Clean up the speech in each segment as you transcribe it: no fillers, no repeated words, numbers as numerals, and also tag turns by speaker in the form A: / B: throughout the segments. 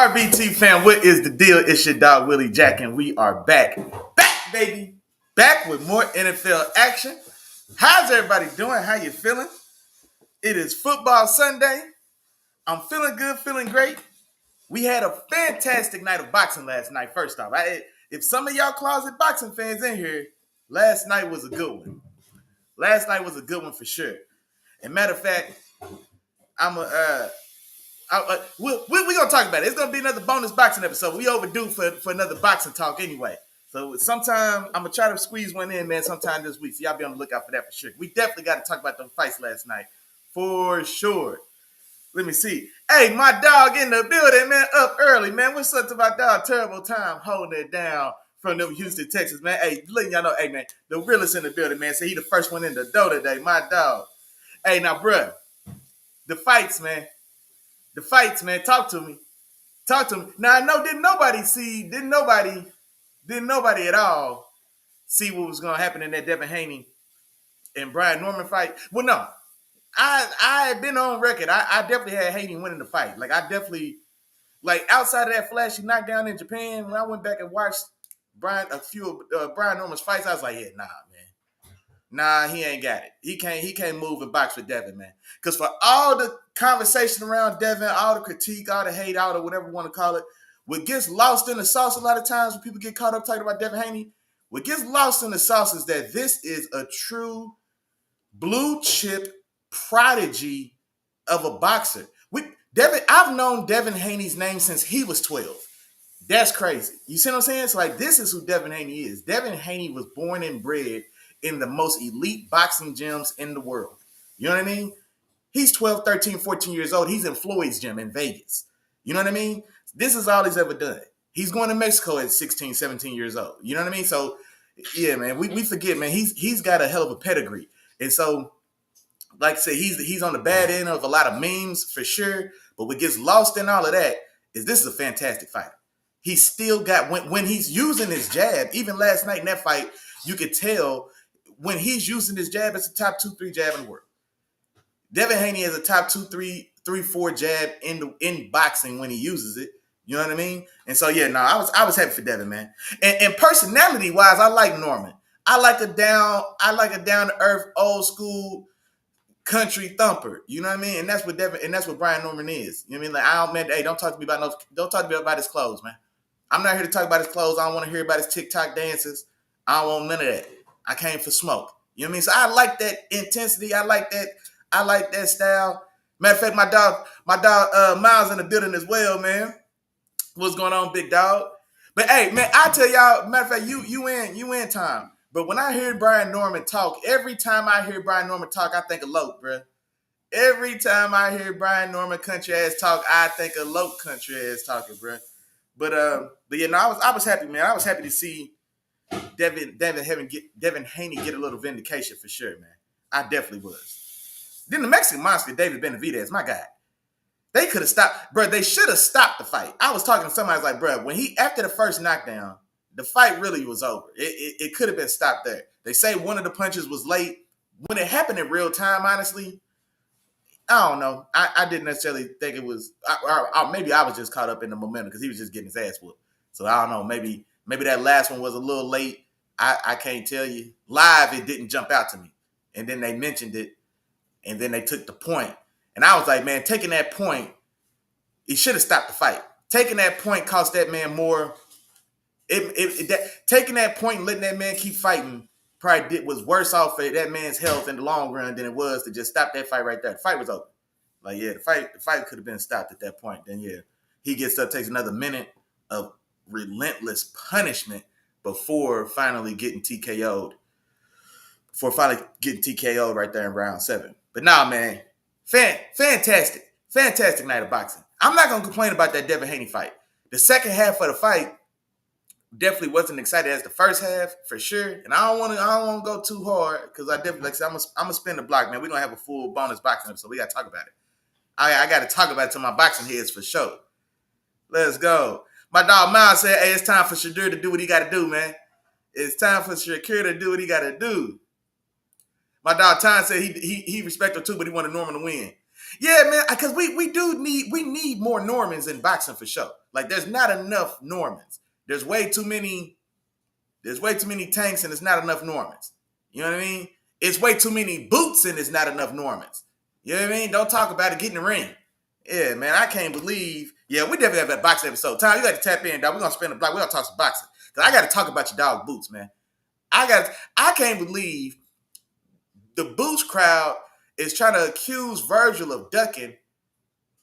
A: RBT Fam, what is the deal? It's your dog Willie Jack, and we are back, baby, back with more NFL action. How's everybody doing? How you feeling? It is football Sunday. I'm feeling good, feeling great. We had a fantastic night of boxing last night. First off, if some of y'all closet boxing fans in here, last night was a good one. Last night was a good one for sure. And matter of fact, we're gonna talk about it. It's gonna be another bonus boxing episode. We overdue for another boxing talk anyway. So sometime I'm gonna try to squeeze one in, man. Sometime this week. So y'all be on the lookout for that for sure. We definitely got to talk about those fights last night for sure. Let me see. Hey, my dog in the building, man. Up early, man. What's up to my dog? Terrible time holding it down from them Houston, Texas, man. Hey, letting y'all know, hey, man, the realest in the building, man. So he the first one in the door today, my dog. Hey, now, bruh, the fights, man. The fights, man. Talk to me. Now I know didn't nobody at all see what was gonna happen in that Devin Haney and Brian Norman fight. Well, no. I had been on record. I definitely had Haney winning the fight. Like I definitely outside of that flashy knockdown in Japan, when I went back and watched a few of Brian Norman's fights, I was like, yeah, nah, man. Nah, he ain't got it. He can't move and box with Devin, man. Because for all the conversation around Devin, all the critique, all the hate, all the whatever you want to call it, what gets lost in the sauce a lot of times when people get caught up talking about Devin Haney, what gets lost in the sauce is that this is a true blue chip prodigy of a boxer. I've known Devin Haney's name since he was 12. That's crazy. You see what I'm saying? It's like this is who Devin Haney is. Devin Haney was born and bred in the most elite boxing gyms in the world. You know what I mean? He's 12, 13, 14 years old. He's in Floyd's gym in Vegas. You know what I mean? This is all he's ever done. He's going to Mexico at 16, 17 years old. You know what I mean? So, yeah, man, we forget, man, he's got a hell of a pedigree. And so, like I said, he's on the bad end of a lot of memes for sure. But what gets lost in all of that is this is a fantastic fighter. He's still got, when he's using his jab, even last night in that fight, you could tell when he's using his jab, it's a top 2-3 jab in the world. Devin Haney has a top 2-3-4 jab in boxing when he uses it. You know what I mean? And so yeah, no, I was happy for Devin, man. And personality wise, I like Norman. I like a down to earth, old school country thumper. You know what I mean? And that's what Devin, and that's what Brian Norman is. You know what I mean? Like don't talk to me about his clothes, man. I'm not here to talk about his clothes. I don't want to hear about his TikTok dances. I don't want none of that. I came for smoke. You know what I mean? So I like that intensity. I like that style. Matter of fact, my dog Miles in the building as well, man. What's going on, big dog? But hey, man, I tell y'all, matter of fact, you in time. But when I hear Brian Norman talk, every time I hear Brian Norman talk, I think of Loke, bro. Every time I hear Brian Norman country ass talk, I think of Loke country ass talking, bro. But yeah, no, I was happy, man. I was happy to see Devin Haney get a little vindication for sure, man. I definitely was. Then the Mexican monster, David Benavidez, my guy. They could have stopped, bro. They should have stopped the fight. I was talking to somebody, I was like, bro, after the first knockdown, the fight really was over. It could have been stopped there. They say one of the punches was late. When it happened in real time, honestly, I don't know. I didn't necessarily think it was, maybe I was just caught up in the momentum because he was just getting his ass whooped. So I don't know. Maybe that last one was a little late. I can't tell you. Live, it didn't jump out to me. And then they mentioned it, and then they took the point. And I was like, man, taking that point, it should have stopped the fight. Taking that point cost that man more. Taking that point and letting that man keep fighting probably was worse off for that man's health in the long run than it was to just stop that fight right there. The fight was over. Like, yeah, the fight could have been stopped at that point. Then, yeah, he gets up, takes another minute of relentless punishment before finally getting TKO'd. Right there in round 7. But nah, man, fantastic night of boxing. I'm not going to complain about that Devin Haney fight. The second half of the fight definitely wasn't excited as the first half, for sure. And I don't want to go too hard because I definitely, like I said, I'm going to spin the block, man. We're going to have a full bonus boxing episode. We got to talk about it. I got to talk about it to my boxing heads for sure. Let's go. My dog Miles said, hey, it's time for Shedeur to do what he got to do, man. It's time for Shedeur to do what he got to do. My dog Ty said he respect her too, but he wanted Norman to win. Yeah, man, because we need more Normans in boxing for sure. Like there's not enough Normans. There's way too many tanks and it's not enough Normans. You know what I mean? It's way too many boots and it's not enough Normans. You know what I mean? Don't talk about it, get in the ring. Yeah, man, I can't believe. Yeah, we definitely have that boxing episode. Tom, you got to tap in, dog. We're going to spend the block. We're going to talk some boxing. Because I got to talk about your dog Boots, man. I can't believe the Boots crowd is trying to accuse Virgil of ducking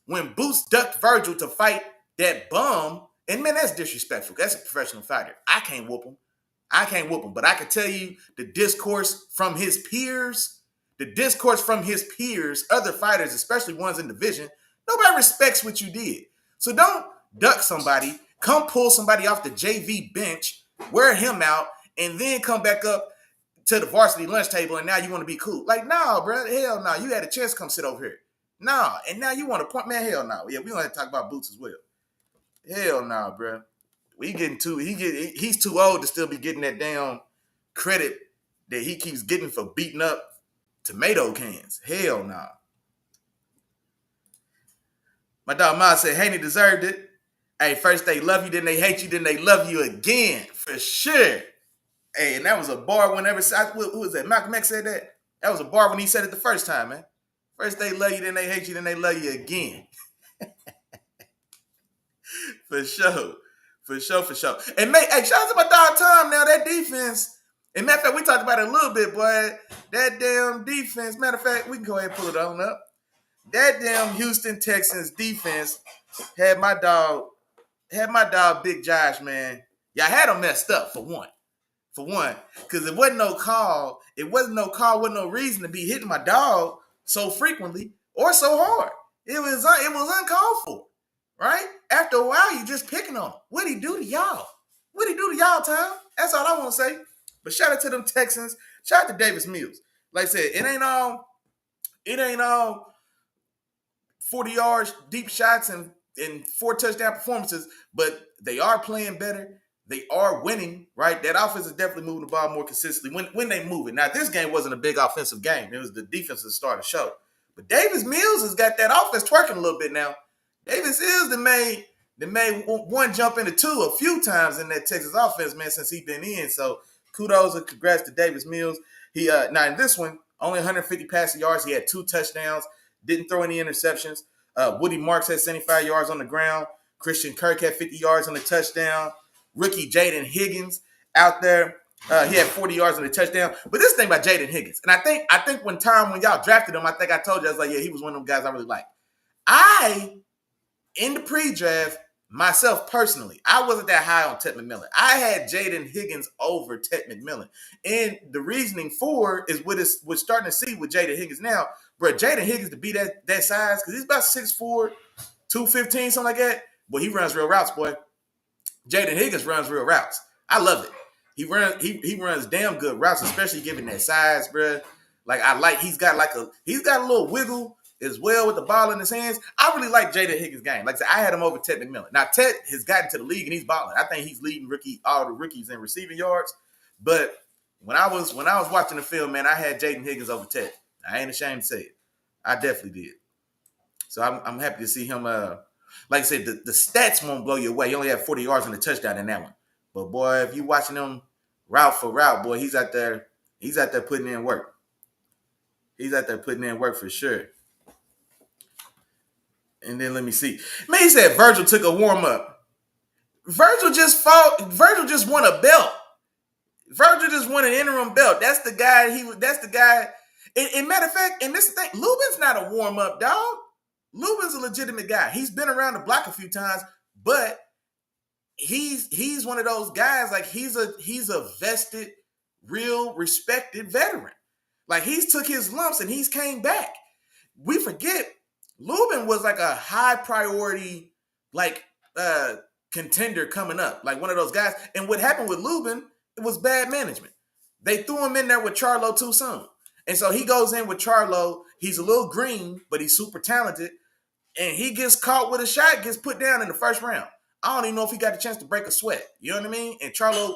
A: when Boots ducked Virgil to fight that bum. And, man, that's disrespectful. That's a professional fighter. I can't whoop him. But I can tell you the discourse from his peers, other fighters, especially ones in division, nobody respects what you did. So don't duck somebody, come pull somebody off the JV bench, wear him out, and then come back up to the varsity lunch table and now you want to be cool. Like, nah, bro, hell no. You had a chance to come sit over here. Nah, and now you want to point, man, hell no. Yeah, we going to talk about Boots as well. Hell no, bro. He's too old to still be getting that damn credit that he keeps getting for beating up tomato cans. Hell no. My dog Ma said Haney deserved it. Hey, first they love you, then they hate you, then they love you again. For sure. Hey, and that was a bar whenever, who was that? Malcolm X said that? That was a bar when he said it the first time, man. First they love you, then they hate you, then they love you again. For sure. For sure. And hey, shout out to my dog Tom now. That defense, and matter of fact, we talked about it a little bit, boy. That damn defense, matter of fact, we can go ahead and pull it on up. That damn Houston Texans defense had my dog Big Josh, man. Y'all had him messed up for one. Because it wasn't no call, wasn't no reason to be hitting my dog so frequently or so hard. It was uncalled for. Right? After a while, you just picking on him. What'd he do to y'all? Tom? That's all I want to say. But shout out to them Texans. Shout out to Davis Mills. Like I said, it ain't all 40 yards, deep shots, and 4 touchdown performances, but they are playing better. They are winning, right? That offense is definitely moving the ball more consistently when they move it. Now, this game wasn't a big offensive game. It was the defense that started the show. But Davis Mills has got that offense twerking a little bit now. Davis is the made one jump into two a few times in that Texas offense, man, since he's been in. So kudos and congrats to Davis Mills. He now in this one, only 150 passing yards. He had 2 touchdowns, didn't throw any interceptions. Woody Marks had 75 yards on the ground. Christian Kirk had 50 yards on the touchdown. Rookie Jaden Higgins out there. He had 40 yards on the touchdown. But this thing about Jaden Higgins, and I think when y'all drafted him, I think I told you, I was like, yeah, he was one of them guys I really liked. In the pre-draft, myself personally, I wasn't that high on Ted McMillan. I had Jaden Higgins over Ted McMillan. And the reasoning for is we're starting to see with Jaden Higgins now. Bro, Jaden Higgins to be that size, because he's about 6'4", 215, something like that. But he runs real routes, boy. Jaden Higgins runs real routes. I love it. He runs damn good routes, especially given that size, bro. Like he's got a little wiggle as well with the ball in his hands. I really like Jaden Higgins' game. Like I said, I had him over Ted McMillan. Now, Ted has gotten to the league and he's balling. I think he's leading all the rookies in receiving yards. But when I was watching the film, man, I had Jaden Higgins over Ted. I ain't ashamed to say it. I definitely did. So I'm happy to see him. Like I said, the stats won't blow you away. He only had 40 yards on the touchdown in that one. But boy, if you watching him route for route, boy, he's out there putting in work. He's out there putting in work for sure. And then let me see. Man, he said Virgil took a warm-up. Virgil just won a belt. Virgil just won an interim belt. That's the guy. And matter of fact, and this is the thing, Lubin's not a warm-up, dog. Lubin's a legitimate guy. He's been around the block a few times, but he's one of those guys, like he's a vested, real respected veteran. Like he's took his lumps and he's came back. We forget Lubin was like a high priority, like contender coming up, like one of those guys. And what happened with Lubin, it was bad management. They threw him in there with Charlo too soon. And so he goes in with Charlo. He's a little green, but he's super talented. And he gets caught with a shot, gets put down in the first round. I don't even know if he got a chance to break a sweat. You know what I mean? And Charlo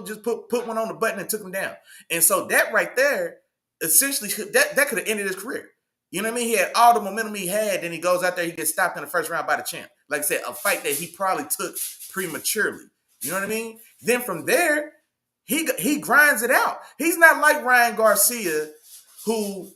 A: just put one on the button and took him down. And so that right there, essentially, that could have ended his career. You know what I mean? He had all the momentum he had. Then he goes out there, he gets stopped in the first round by the champ. Like I said, a fight that he probably took prematurely. You know what I mean? Then from there, he grinds it out. He's not like Ryan Garcia, who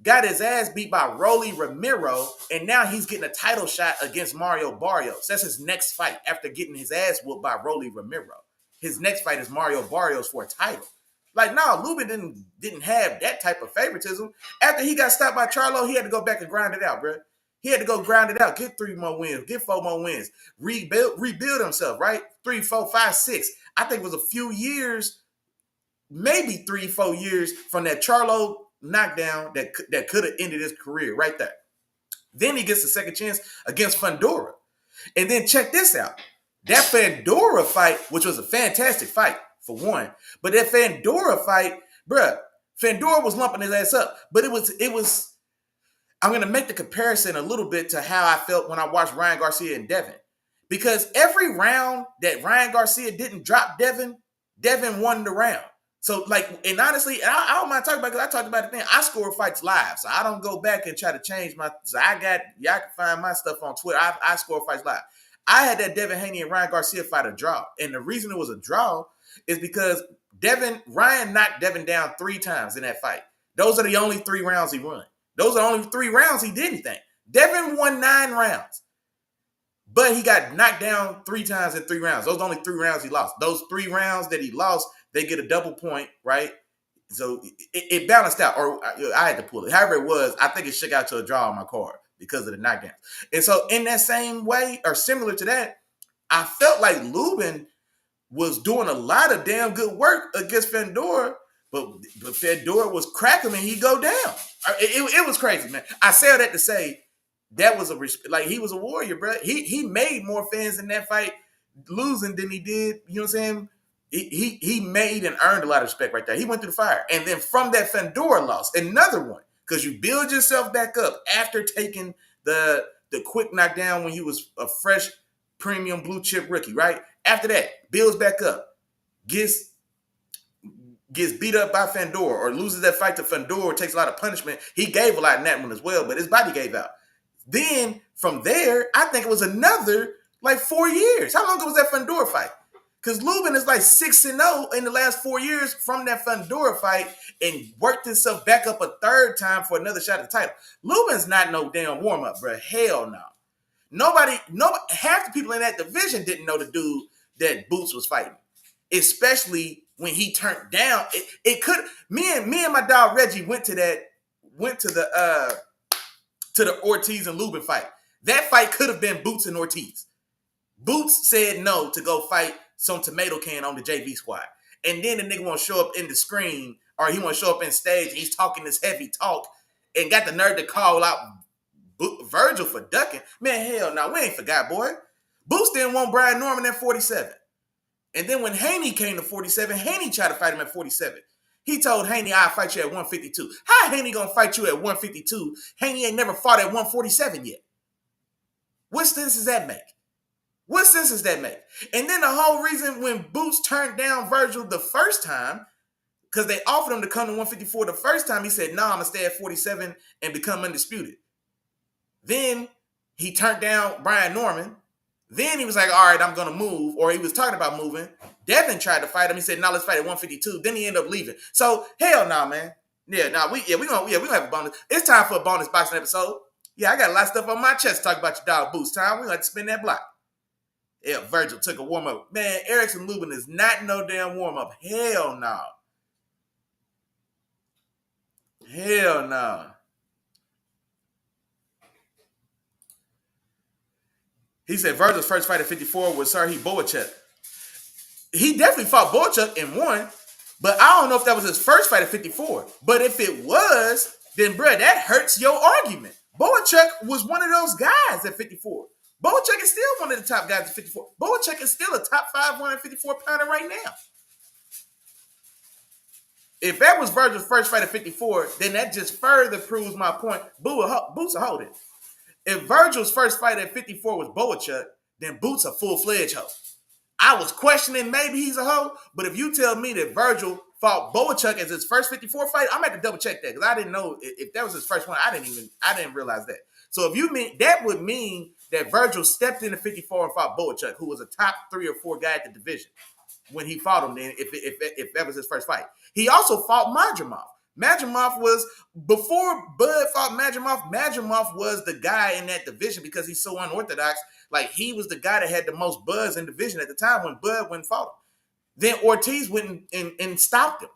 A: got his ass beat by Rolly Romero, and now he's getting a title shot against Mario Barrios. That's his next fight after getting his ass whooped by Rolly Romero. His next fight is Mario Barrios for a title. Like, no, Lubin didn't have that type of favoritism. After he got stopped by Charlo, he had to go back and grind it out, bro. He had to go grind it out, get 3 more wins, get 4 more wins, rebuild himself, right? 3, 4, 5, 6. I think it was a few years, maybe 3, 4 years from that Charlo knockdown that could have ended his career right there. Then he gets a second chance against Fundora. And then check this out. That Fundora fight, which was a fantastic fight, for one, but that Fundora fight, bruh, Fundora was lumping his ass up. But it was, I'm going to make the comparison a little bit to how I felt when I watched Ryan Garcia and Devin. Because every round that Ryan Garcia didn't drop Devin won the round. So, like, and honestly, I don't mind talking about it because I talked about it then. I score fights live, so I don't go back and try to change my. So y'all can find my stuff on Twitter. I score fights live. I had that Devin Haney and Ryan Garcia fight a draw, and the reason it was a draw is because Ryan knocked Devin down 3 times in that fight. Those are the only 3 rounds he won. Those are the only 3 rounds he did anything. Devin won 9 rounds, but he got knocked down 3 times in 3 rounds. Those are the only 3 rounds he lost. Those 3 rounds that he lost, they get a double point, right? So it balanced out, or I had to pull it. However it was, I think it shook out to a draw on my card because of the knockdowns. And so in that same way, or similar to that, I felt like Lubin was doing a lot of damn good work against Fundora, but Fundora was cracking him and he'd go down. It was crazy, man. I say all that to say that was he was a warrior, bro. He made more fans in that fight losing than he did, you know what I'm saying? He made and earned a lot of respect right there. He went through the fire. And then from that Fundora loss, another one, because you build yourself back up after taking the quick knockdown when you was a fresh premium blue chip rookie, right? After that, builds back up, gets beat up by Fundora or loses that fight to Fundora, takes a lot of punishment. He gave a lot in that one as well, but his body gave out. Then from there, I think it was another like 4 years. How long ago was that Fundora fight? Because Lubin is like 6-0 in the last 4 years from that Fundora fight and worked himself back up a 3rd time for another shot at the title. Lubin's not no damn warm-up, bro. Hell no. Nobody, half the people in that division didn't know the dude that Boots was fighting, especially when he turned down. It could. Me and my dog Reggie went to the Ortiz and Lubin fight. That fight could have been Boots and Ortiz. Boots said no to go fight some tomato can on the JV squad, and then the nigga want to show up in the screen, or he want to show up in stage. And he's talking this heavy talk, and got the nerve to call out Virgil for ducking. Man, hell no, we ain't forgot, boy. Boots didn't want Brian Norman at 47. And then when Haney came to 47, Haney tried to fight him at 47. He told Haney, I'll fight you at 152. How Haney gonna fight you at 152? Haney ain't never fought at 147 yet. What sense does that make? What sense does that make? And then the whole reason when Boots turned down Virgil the first time, because they offered him to come to 154 the first time, he said, nah, I'm gonna stay at 47 and become undisputed. Then he turned down Brian Norman. Then he was like, all right, I'm going to move. Or he was talking about moving. Devin tried to fight him. He said, no, let's fight at 152. Then he ended up leaving. So, hell no, man. Yeah, no, we gonna have a bonus. It's time for a bonus boxing episode. Yeah, I got a lot of stuff on my chest to talk about your dog Boots. Time. We're going to spin that block. Yeah, Virgil took a warm-up. Man, Erickson Lubin is not no damn warm-up. Hell no. Hell no. He said Virgil's first fight at 54 was Serhiy Boachuk. He definitely fought Boachuk and won, but I don't know if that was his first fight at 54. But if it was, then, bruh, that hurts your argument. Boachuk was one of those guys at 54. Boachuk is still one of the top guys at 54. Boachuk is still a top 5 154 pounder right now. If that was Virgil's first fight at 54, then that just further proves my point. Boots are holding. If Virgil's first fight at 54 was Boachuk, then Boots a full-fledged hoe. I was questioning maybe he's a hoe, but if you tell me that Virgil fought Boachuk as his first 54 fight. I'm going to double check that because I didn't know if that was his first one. I didn't realize that. So if you mean that would mean that Virgil stepped into 54 and fought Boachuk, who was a top 3 or 4 guy at the division when he fought him. Then if that was his first fight, he also fought Madrimov. Madrimov was, before Bud fought Madrimov, Madrimov was the guy in that division because he's so unorthodox. Like, he was the guy that had the most buzz in division at the time when Bud went and fought him. Then Ortiz went and stopped him.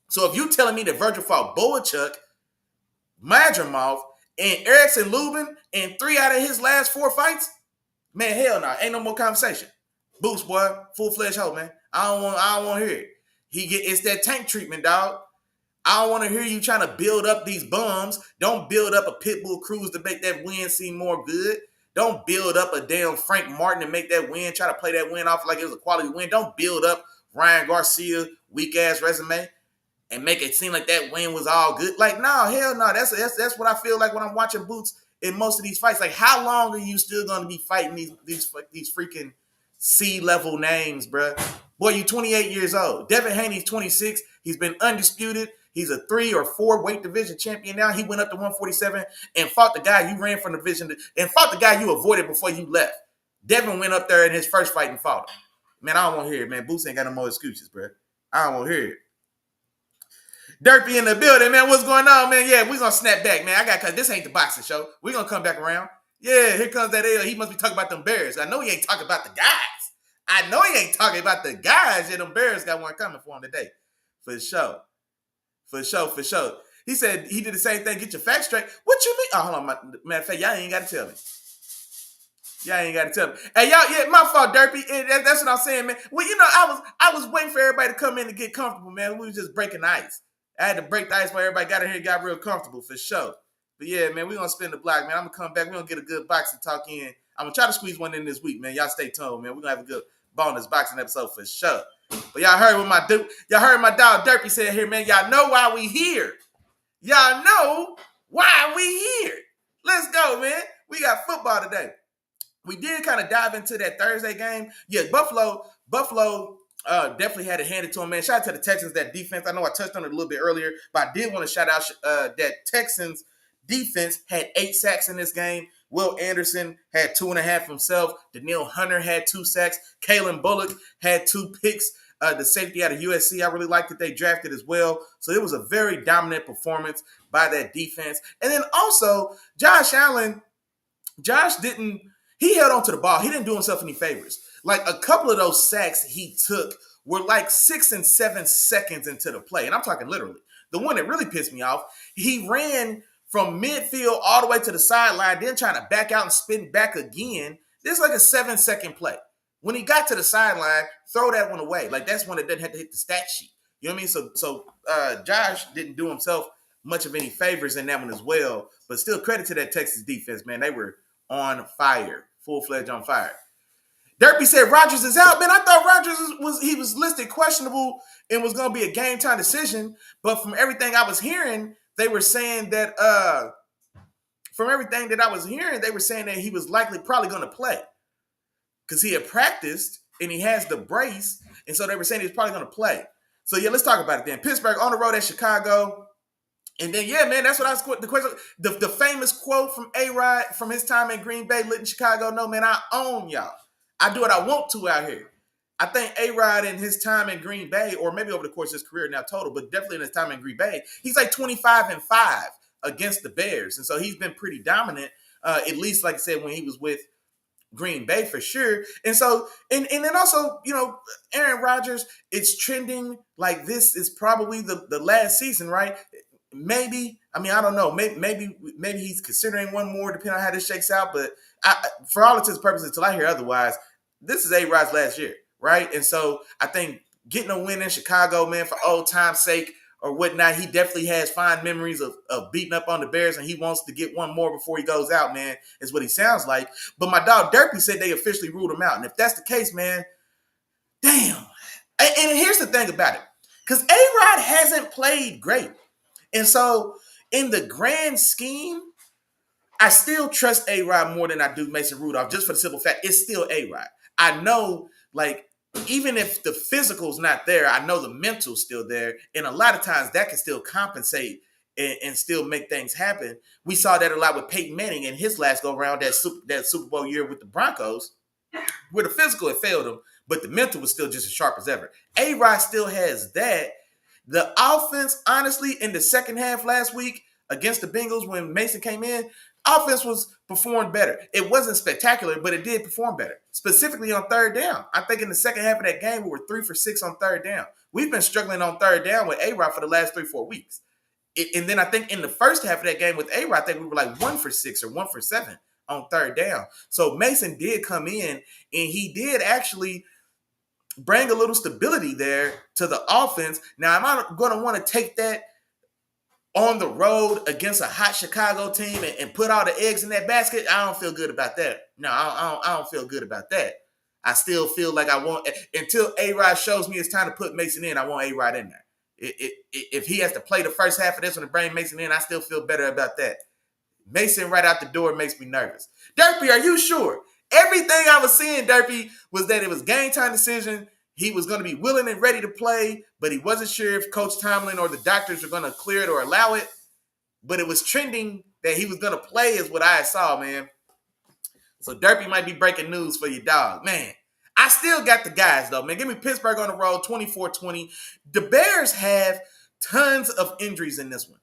A: So if you're telling me that Virgil fought Boachuk, Madrimov, and Erickson Lubin in 3 out of his last 4 fights, man, hell no. Ain't no more conversation. Boost, boy. Full-fledged hoe, man. I don't want to hear it. It's that tank treatment, dog. I don't want to hear you trying to build up these bums. Don't build up a Pitbull Cruz to make that win seem more good. Don't build up a damn Frank Martin to make that win, try to play that win off like it was a quality win. Don't build up Ryan Garcia, weak-ass resume, and make it seem like that win was all good. Like, no, hell no. That's what I feel like when I'm watching Boots in most of these fights. Like, how long are you still going to be fighting these freaking C-level names, bro? Boy, you 28 years old. Devin Haney's 26. He's been undisputed. He's a 3 or 4 weight division champion now. He went up to 147 and fought the guy you ran from the division and fought the guy you avoided before you left. Devin went up there in his first fight and fought him. Man, I don't want to hear it, man. Boots ain't got no more excuses, bro. I don't want to hear it. Derpy in the building, man. What's going on, man? Yeah, we're going to snap back, man. Cause this ain't the boxing show. We're going to come back around. Yeah, here comes that L. He must be talking about them Bears. I know he ain't talking about the guys. I know he ain't talking about the guys. Yeah, them Bears got one coming for him today. For sure. For sure. He said he did the same thing. Get your facts straight. What you mean? Oh, hold on. Matter of fact, y'all ain't got to tell me. Hey, y'all, yeah, my fault, Derpy. That's what I'm saying, man. Well, you know, I was waiting for everybody to come in to get comfortable, man. We was just breaking the ice. I had to break the ice while everybody got in here and got real comfortable, for sure. But yeah, man, we're going to spin the block, man. I'm going to come back. We're going to get a good boxing talk in. I'm going to try to squeeze one in this week, man. Y'all stay tuned, man. We're going to have a good bonus boxing episode for sure. But y'all heard what y'all heard my dog Derpy said here, man. Y'all know why we here. Y'all know why we here. Let's go, man. We got football today. We did kind of dive into that Thursday game. Yeah, Buffalo definitely had it handed to him, man. Shout out to the Texans, that defense. I know I touched on it a little bit earlier, but I did want to shout out that Texans defense had 8 sacks in this game. Will Anderson had 2.5 himself. Daniil Hunter had 2 sacks. Kalen Bullock had 2 picks. The safety out of USC, I really liked that they drafted as well. So it was a very dominant performance by that defense. And then also, Josh Allen, he held on to the ball. He didn't do himself any favors. Like, a couple of those sacks he took were like 6 and 7 seconds into the play. And I'm talking literally. The one that really pissed me off, he ran from midfield all the way to the sideline, then trying to back out and spin back again. This is like a 7-second play. When he got to the sideline, throw that one away. Like, that's one that doesn't have to hit the stat sheet. You know what I mean? So Josh didn't do himself much of any favors in that one as well. But still, credit to that Texas defense, man. They were on fire, full-fledged on fire. Derpy said Rodgers is out. Man, I thought Rodgers was listed questionable and was going to be a game-time decision. But from everything I was hearing, they were saying that he was probably going to play. Because he had practiced and he has the brace. And so they were saying he was probably going to play. So, yeah, let's talk about it then. Pittsburgh on the road at Chicago. And then, yeah, man, that's what I was the question. The famous quote from A-Rod from his time in Green Bay, lit in Chicago. No, man, I own y'all. I do what I want to out here. I think A-Rod in his time in Green Bay, or maybe over the course of his career now total, but definitely in his time in Green Bay, he's like 25-5 against the Bears. And so he's been pretty dominant, at least, like I said, when he was with Green Bay for sure. And so, and then also, you know, Aaron Rodgers, it's trending like this is probably the last season, right? Maybe, I mean, I don't know. Maybe he's considering one more, depending on how this shakes out. But for all intents and purposes, until I hear otherwise, this is A-Rod's last year, right? And so I think getting a win in Chicago, man, for old time's sake or whatnot, he definitely has fond memories of beating up on the Bears, and he wants to get one more before he goes out, man, is what he sounds like. But my dog Derpy said they officially ruled him out. And if that's the case, man, damn. And here's the thing about it. Because A-Rod hasn't played great. And so in the grand scheme, I still trust A-Rod more than I do Mason Rudolph, just for the simple fact it's still A-Rod. I know, like, even if the physical's not there, I know the mental's still there. And a lot of times that can still compensate and still make things happen. We saw that a lot with Peyton Manning in his last go-around, that Super Bowl year with the Broncos, where the physical had failed him, but the mental was still just as sharp as ever. A-Rod still has that. The offense, honestly, in the second half last week against the Bengals when Mason came in, offense was performed better. It wasn't spectacular, but it did perform better, specifically on third down. I think in the second half of that game, we were 3 for 6 on third down. We've been struggling on third down with A-Rod for the last 3-4 weeks. And then I think in the first half of that game with A-Rod, I think we were like 1 for 6 or 1 for 7 on third down. So Mason did come in, and he did actually bring a little stability there to the offense. Now, am I going to want to take that on the road against a hot Chicago team and put all the eggs in that basket? I don't feel good about that. No, I don't feel good about that. I still feel like I want, until A-Rod shows me it's time to put Mason in, I want A-Rod in there. If he has to play the first half of this one to bring Mason in, I still feel better about that. Mason right out the door makes me nervous. Derpy, are you sure? Everything I was seeing, Derpy, was that it was game time decision. He was going to be willing and ready to play, but he wasn't sure if Coach Tomlin or the doctors were going to clear it or allow it. But it was trending that he was going to play is what I saw, man. So Derpy might be breaking news for your dog. Man, I still got the guys, though, man. Give me Pittsburgh on the road, 24-20. The Bears have tons of injuries in this one.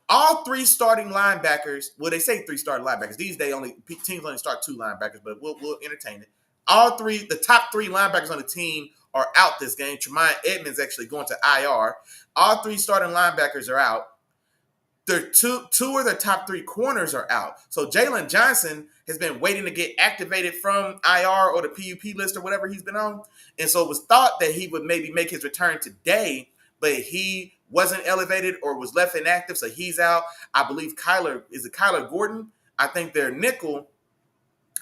A: All 3 starting linebackers, well, they say 3 starting linebackers. These days, teams only start 2 linebackers, but we'll entertain it. The top 3 linebackers on the team are out this game. Tremaine Edmonds actually going to IR. All 3 starting linebackers are out. Two of their top 3 corners are out. So Jalen Johnson has been waiting to get activated from IR or the PUP list or whatever he's been on. And so it was thought that he would maybe make his return today, but he wasn't elevated or was left inactive, so he's out. I believe Kyler Gordon? I think their nickel,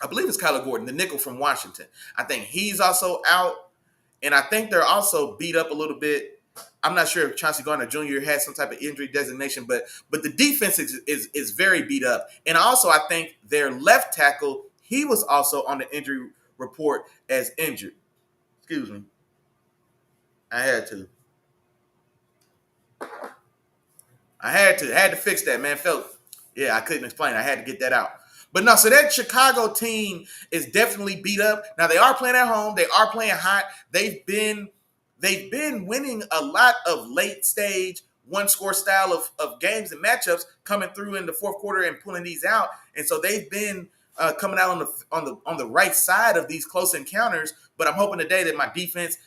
A: I believe it's Kyler Gordon, the nickel from Washington. I think he's also out, and I think they're also beat up a little bit. I'm not sure if Chauncey Gardner Jr. has some type of injury designation, but the defense is very beat up. And also, I think their left tackle, he was also on the injury report as injured. Excuse me. I had to fix that, man. I couldn't explain. I had to get that out. But no, so that Chicago team is definitely beat up. Now they are playing at home. They are playing hot. They've been winning a lot of late stage one-score style of games and matchups, coming through in the fourth quarter and pulling these out. And so they've been coming out on the right side of these close encounters. But I'm hoping today that my defense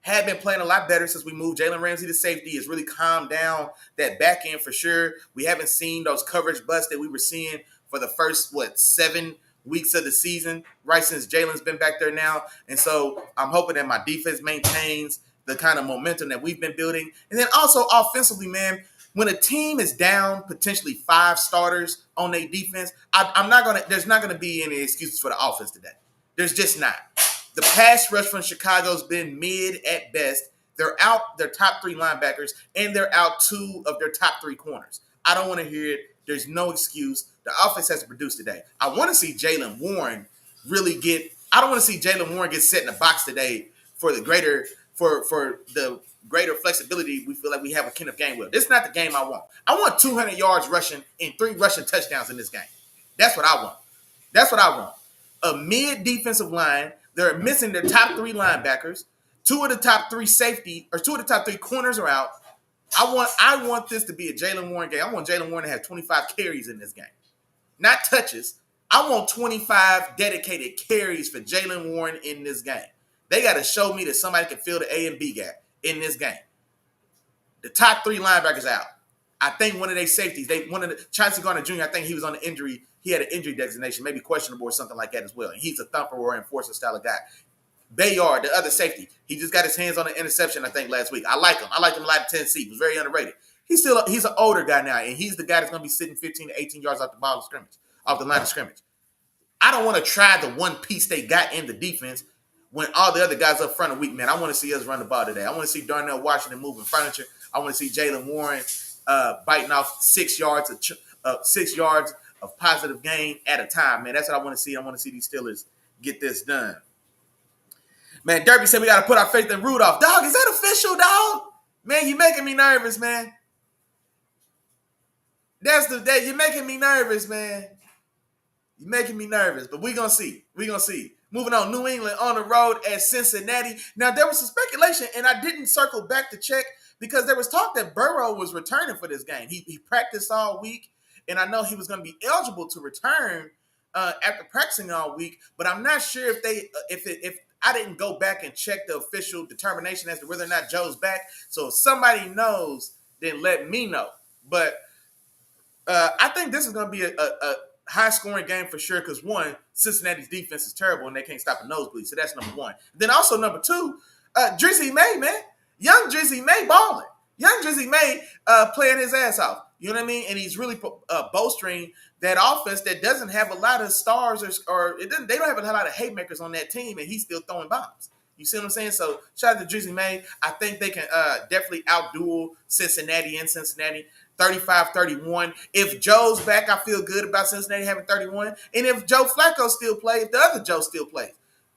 A: had been playing a lot better since we moved Jalen Ramsey to safety. It's really calmed down that back end for sure. We haven't seen those coverage busts that we were seeing for the first, 7 weeks of the season, right since Jalen's been back there now. And so I'm hoping that my defense maintains the kind of momentum that we've been building. And then also offensively, man, when a team is down potentially 5 starters on their defense, there's not going to be any excuses for the offense today. There's just not. The pass rush from Chicago's been mid at best. They're out their top 3 linebackers, and they're out 2 of their top 3 corners. I don't want to hear it. There's no excuse. The offense has to produce today. I want to see Jaylen Warren get set in the box today for the greater flexibility we feel like we have with Kenneth Gainwell. This is not the game I want. I want 200 yards rushing and 3 rushing touchdowns in this game. That's what I want. A mid defensive line. They're missing their top 3 linebackers. 2 of the top 3 corners are out. I want this to be a Jaylen Warren game. I want Jaylen Warren to have 25 carries in this game. Not touches. I want 25 dedicated carries for Jaylen Warren in this game. They got to show me that somebody can fill the A and B gap in this game. The top 3 linebackers out. I think one of their safeties, Chauncey Gardner Jr., I think he was on the injury. He had an injury designation, maybe questionable or something like that as well. And he's a thumper or enforcer style of guy. Bayard, the other safety, he just got his hands on an interception, I think, last week. I like him. I liked him a lot in Tennessee. He was very underrated. He's an older guy now, and he's the guy that's going to be sitting 15 to 18 yards off the line of scrimmage. I don't want to try the one piece they got in the defense when all the other guys up front are weak, man. I want to see us run the ball today. I want to see Darnell Washington moving furniture. I want to see Jaylen Warren biting off 6 yards of positive gain at a time, man. That's what I want to see. I want to see these Steelers get this done. Man, Derby said we got to put our faith in Rudolph. Dog, is that official, dog? Man, you making me nervous, man. That's the day. You're making me nervous, man. You're making me nervous, but we're going to see. We're going to see. Moving on, New England on the road at Cincinnati. Now, there was some speculation, and I didn't circle back to check because there was talk that Burrow was returning for this game. He practiced all week, and I know he was going to be eligible to return after practicing all week, but I'm not sure if I didn't go back and check the official determination as to whether or not Joe's back. So if somebody knows, then let me know. But I think this is going to be a high-scoring game for sure because, one, Cincinnati's defense is terrible and they can't stop a nosebleed. So that's number one. Then also number two, Drizzy May, man. Young Drizzy May balling. Young Drizzy May playing his ass off. You know what I mean? And he's really bolstering that offense that doesn't have a lot of stars they don't have a lot of haymakers on that team, and he's still throwing bombs. You see what I'm saying? So shout out to Drizzy May. I think they can definitely outduel Cincinnati in Cincinnati. 35-31. If Joe's back, I feel good about Cincinnati having 31. And if Joe Flacco still plays, if the other Joe still plays.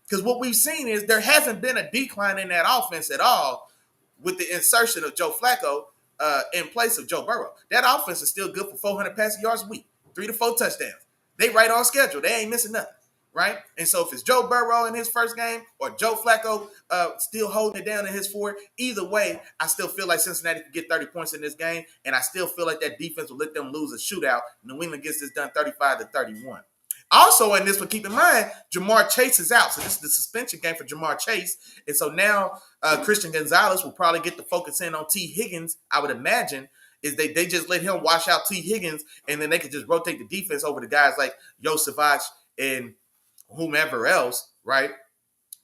A: Because what we've seen is there hasn't been a decline in that offense at all with the insertion of Joe Flacco in place of Joe Burrow. That offense is still good for 400 passing yards a week, 3 to 4 touchdowns. They right on schedule. They ain't missing nothing. Right? And so if it's Joe Burrow in his first game or Joe Flacco still holding it down in his fourth, either way, I still feel like Cincinnati can get 30 points in this game, and I still feel like that defense will let them lose a shootout. New England gets this done 35-31. Also, in this one, keep in mind, Jamar Chase is out. So this is the suspension game for Jamar Chase. And so now Christian Gonzalez will probably get the focus in on T. Higgins, I would imagine, is they just let him wash out T. Higgins, and then they can just rotate the defense over to guys like Josevich and whomever else, right,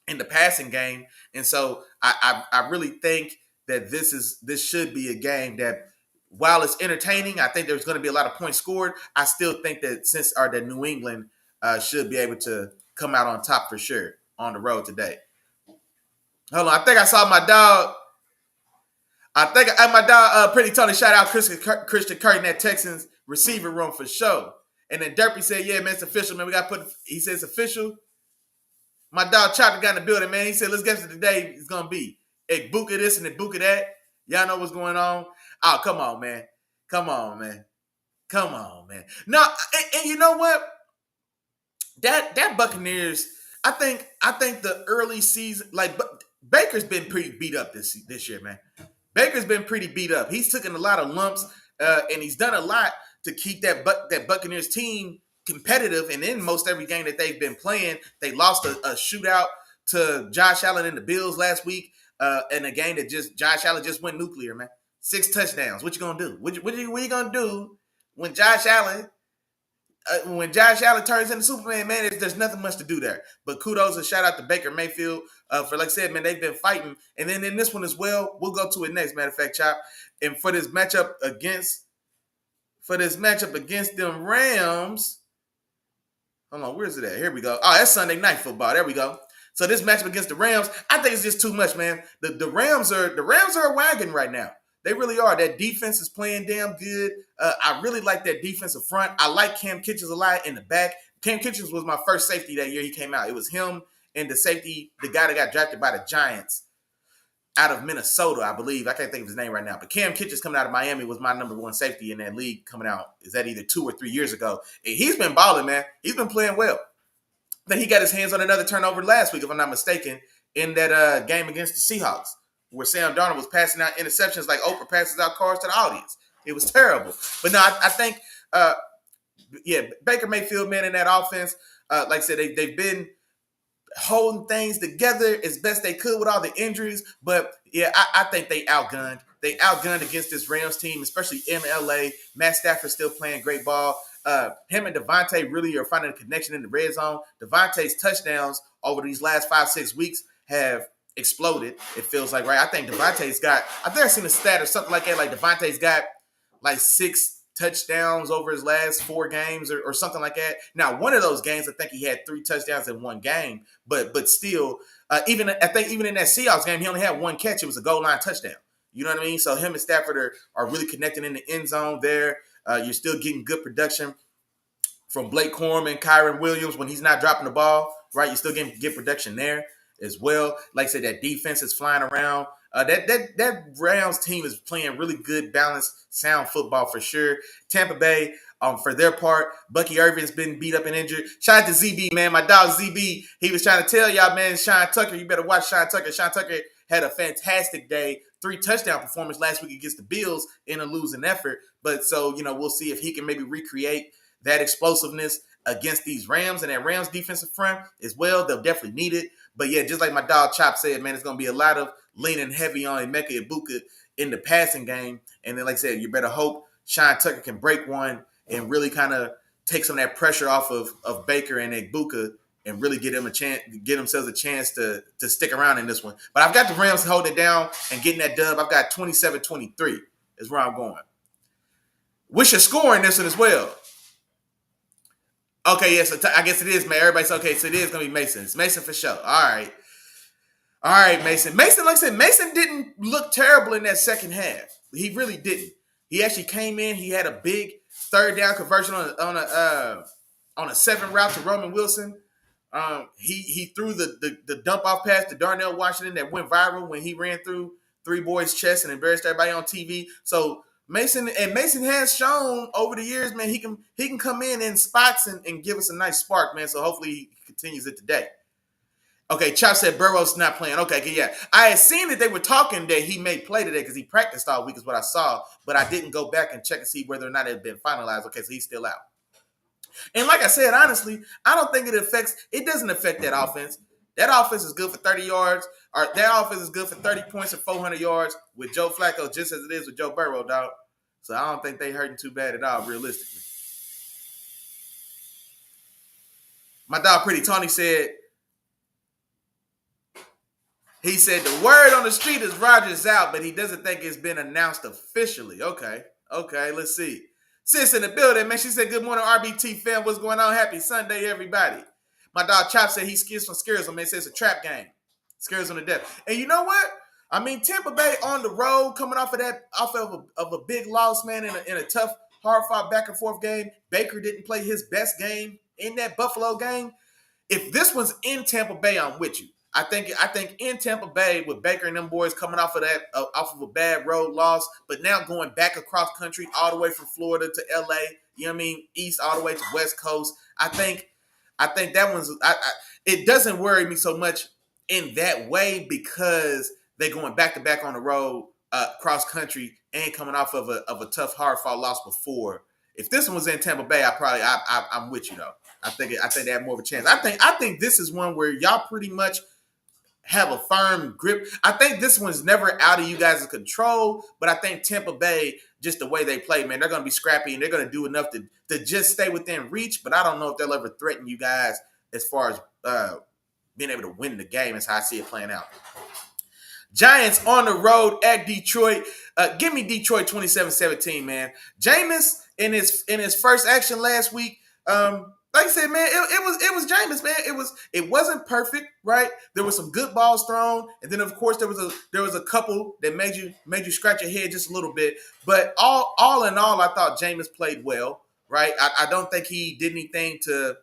A: in the passing game. And so I really think that this should be a game that, while it's entertaining, I think there's going to be a lot of points scored. I still think that New England should be able to come out on top for sure on the road today. Hold on, I think I saw my dog. Pretty Tony, shout out Christian Kirk in that Texans receiver room for sure. And then Derpy said, yeah, man, it's official, man. We got to he says official. My dog Chopper got in the building, man. He said, let's guess what today is going to be. Buka this and Buka that. Y'all know what's going on. Oh, come on, man. Come on, man. No, and you know what? That Buccaneers, I think the early season, like, Baker's been pretty beat up this year, man. Baker's been pretty beat up. He's taken a lot of lumps, and he's done a lot to keep that Buccaneers team competitive. And in most every game that they've been playing, they lost a shootout to Josh Allen and the Bills last week, in a game that Josh Allen just went nuclear, man. 6 touchdowns. What you gonna do? What you gonna do when Josh Allen turns into Superman? Man, there's nothing much to do there. But kudos and shout out to Baker Mayfield for, like I said, man, they've been fighting. And then in this one as well, we'll go to it next. Matter of fact, Chop. And for this matchup against them Rams. Hold on, where is it at? Here we go. Oh, that's Sunday Night Football. There we go. So this matchup against the Rams, I think it's just too much, man. The Rams are a wagon right now. They really are. That defense is playing damn good. I really like that defensive front. I like Cam Kitchens a lot in the back. Cam Kitchens was my first safety that year he came out. It was him and the safety, the guy that got drafted by the Giants out of Minnesota, I believe. I can't think of his name right now. But Cam Kitchens coming out of Miami was my number one safety in that league coming out. Is that either 2 or 3 years ago? And he's been balling, man. He's been playing well. Then he got his hands on another turnover last week, if I'm not mistaken, in that game against the Seahawks, where Sam Darnold was passing out interceptions like Oprah passes out cards to the audience. It was terrible. But no, I think, Baker Mayfield, man, in that offense, like I said, they've been holding things together as best they could with all the injuries. But, yeah, I think they outgunned. They outgunned against this Rams team, especially in L.A. Matt Stafford still playing great ball. Him and Devontae really are finding a connection in the red zone. Devontae's touchdowns over these last 5-6 weeks have exploded, it feels like, right? I think I've seen a stat or something like that, like Devontae's got like 6 touchdowns over his last 4 games or something like that. Now, one of those games, I think he had 3 touchdowns in one game, but still, even in that Seahawks game, he only had 1 catch. It was a goal line touchdown. You know what I mean? So him and Stafford are really connecting in the end zone there. You're still getting good production from Blake Corum and Kyren Williams when he's not dropping the ball, right? You're still getting good production there. as well. Like I said, that defense is flying around. That Rams team is playing really good, balanced, sound football for sure. Tampa Bay, for their part, Bucky Irvin's been beat up and injured. Shout out to ZB, man. My dog ZB, he was trying to tell y'all, man, Sean Tucker, you better watch Sean Tucker. Sean Tucker had a fantastic day, 3 touchdown performance last week against the Bills in a losing effort. But so, we'll see if he can maybe recreate that explosiveness against these Rams and that Rams defensive front as well. They'll definitely need it. But yeah, just like my dog Chop said, man, it's going to be a lot of leaning heavy on Emeka Egbuka in the passing game. And then, like I said, you better hope Sean Tucker can break one and really kind of take some of that pressure off of Baker and Egbuka and really get themselves a chance to stick around in this one. But I've got the Rams holding it down and getting that dub. I've got 27-23 is where I'm going. What's your score in this one as well? Okay, yes, I guess it is, man. Everybody's okay, so it is going to be Mason. It's Mason for sure. All right, Mason. Mason, like I said, Mason didn't look terrible in that second half. He really didn't. He actually came in. He had a big third down conversion on a 7 route to Roman Wilson. He threw the dump off pass to Darnell Washington that went viral when he ran through 3 boys' chests and embarrassed everybody on TV. So Mason has shown over the years, man, he can come in spots and give us a nice spark, man. So hopefully he continues it today. Okay, Chop said Burrow's not playing. Okay, yeah. I had seen that they were talking that he may play today because he practiced all week is what I saw, but I didn't go back and check and see whether or not it had been finalized. Okay, so he's still out. And like I said, honestly, I don't think it doesn't affect that offense. That offense is good for 30 yards, or that offense is good for 30 points and 400 yards with Joe Flacco, just as it is with Joe Burrow, dog. So I don't think they hurting too bad at all, realistically. My dog Pretty Tony said, the word on the street is Rodgers out, but he doesn't think it's been announced officially. Okay, let's see. Sis in the building, man. She said, good morning, RBT Fam. What's going on? Happy Sunday, everybody. My dog Chop said he scares him, man. Says it's a trap game. Scares him to death. And you know what? I mean, Tampa Bay on the road, coming off of a big loss, man, in a tough, hard-fought back-and-forth game. Baker didn't play his best game in that Buffalo game. If this one's in Tampa Bay, I'm with you. I think in Tampa Bay with Baker and them boys coming off of a bad road loss, but now going back across country all the way from Florida to LA, you know what I mean, east all the way to West Coast. I think that one's it doesn't worry me so much in that way because they're going back to back on the road cross country and coming off of a tough hard fought loss before. If this one was in Tampa Bay, I'm with you though. I think they have more of a chance. I think this is one where y'all pretty much have a firm grip. I think this one's never out of you guys' control, but I think Tampa Bay, just the way they play, man, they're going to be scrappy and they're going to do enough to just stay within reach, but I don't know if they'll ever threaten you guys as far as being able to win the game. That's how I see it playing out. Giants on the road at Detroit. Give me Detroit 27-17, man. Jameis in his first action last week, like I said, man, it was Jameis, man. It wasn't perfect, right? There were some good balls thrown, and then of course there was a couple that made you scratch your head just a little bit. But all in all, I thought Jameis played well, right? I don't think he did anything to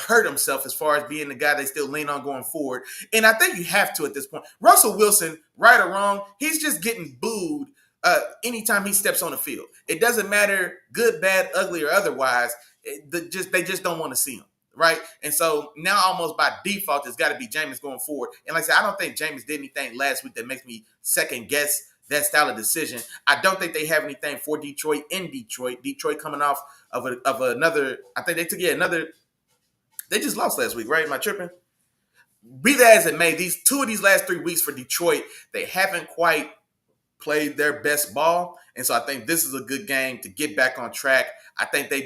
A: hurt himself as far as being the guy they still lean on going forward. And I think you have to at this point. Russell Wilson, right or wrong, he's just getting booed anytime he steps on the field. It doesn't matter good, bad, ugly, or otherwise. They just don't want to see him, right? And so now almost by default, it's got to be Jameis going forward. And like I said, I don't think Jameis did anything last week that makes me second guess that style of decision. I don't think they have anything for Detroit in Detroit. Detroit coming off of another, I think they took another, they just lost last week, right? Am I tripping? Be that as it may, these last 3 weeks for Detroit, they haven't quite played their best ball. And so I think this is a good game to get back on track. I think they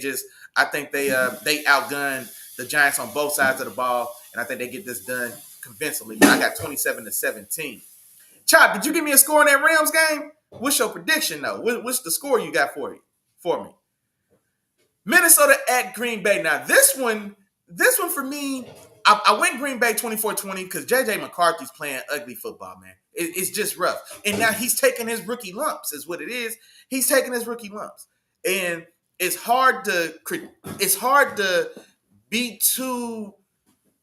A: outgunned the Giants on both sides of the ball, and I think they get this done convincingly. I got 27-17. Chop, did you give me a score in that Rams game? What's your prediction, though? What's the score you got for me? Minnesota at Green Bay. Now, this one for me, I went Green Bay 24-20 because J.J. McCarthy's playing ugly football, man. It's just rough. And now he's taking his rookie lumps is what it is. He's taking his rookie lumps. And it's hard to be too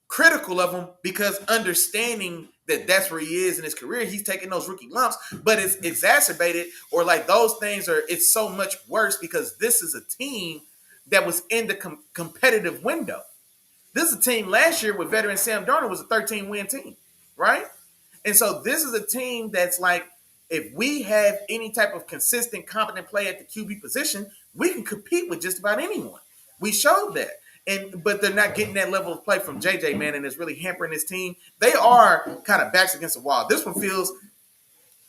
A: critical of him because understanding that that's where he is in his career, he's taking those rookie lumps, but it's exacerbated or like those things are, it's so much worse because this is a team that was in the competitive window. This is a team last year with veteran Sam Darnold was a 13-win team, right? And so this is a team that's like, if we have any type of consistent, competent play at the QB position, we can compete with just about anyone. We showed that. But they're not getting that level of play from JJ, man, and it's really hampering this team. They are kind of backs against the wall. This one feels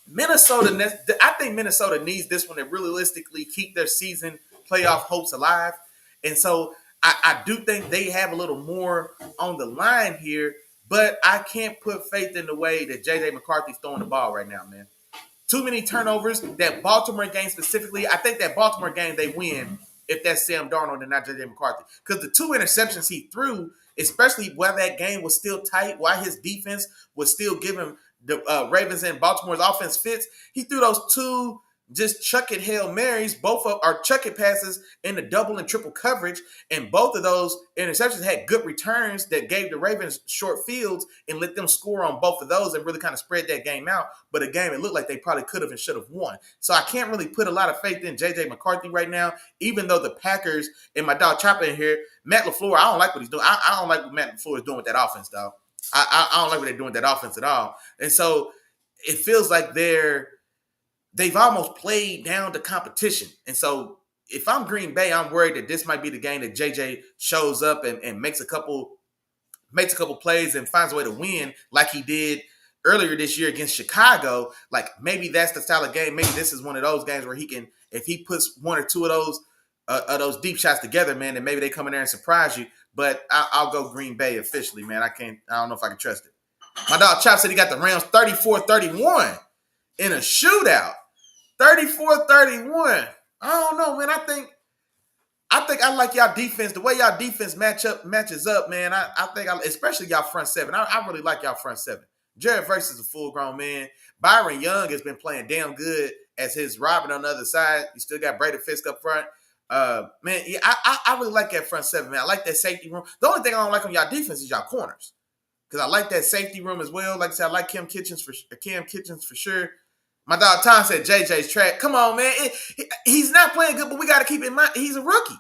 A: Minnesota. I think Minnesota needs this one to realistically keep their season playoff hopes alive. And so I do think they have a little more on the line here, but I can't put faith in the way that JJ McCarthy's throwing the ball right now, man. Too many turnovers. That Baltimore game specifically, I think that Baltimore game they win if that's Sam Darnold and not J.J. McCarthy. Because the 2 interceptions he threw, especially while that game was still tight, while his defense was still giving the Ravens and Baltimore's offense fits, he threw those 2 just chuck it Hail Marys, both of our chuck it passes in the double and triple coverage, and both of those interceptions had good returns that gave the Ravens short fields and let them score on both of those and really kind of spread that game out. But a game it looked like they probably could have and should have won. So I can't really put a lot of faith in J.J. McCarthy right now, even though the Packers and my dog Chopper in here, Matt LaFleur, I don't like what he's doing. I don't like what Matt LaFleur is doing with that offense, dog. I don't like what they're doing with that offense at all. And so it feels like they've almost played down the competition. And so if I'm Green Bay, I'm worried that this might be the game that JJ shows up and makes a couple plays and finds a way to win like he did earlier this year against Chicago. Like maybe that's the style of game. Maybe this is one of those games where he can, if he puts 1 or 2 of those deep shots together, man, then maybe they come in there and surprise you. But I'll go Green Bay officially, man. I don't know if I can trust it. My dog Chop said he got the Rams 34-31 in a shootout. 34-31. I don't know, man. I think I like y'all defense. The way y'all defense matches up, man. I think especially y'all front seven. I really like y'all front seven. Jared Verse is a full-grown man. Byron Young has been playing damn good as his Robin on the other side. You still got Brady Fisk up front. Man, yeah, I really like that front seven, man. I like that safety room. The only thing I don't like on y'all defense is y'all corners. Because I like that safety room as well. Like I said, I like Cam Kitchens for sure. My dog Tom said JJ's track. Come on, man. He's not playing good, but we got to keep in mind he's a rookie.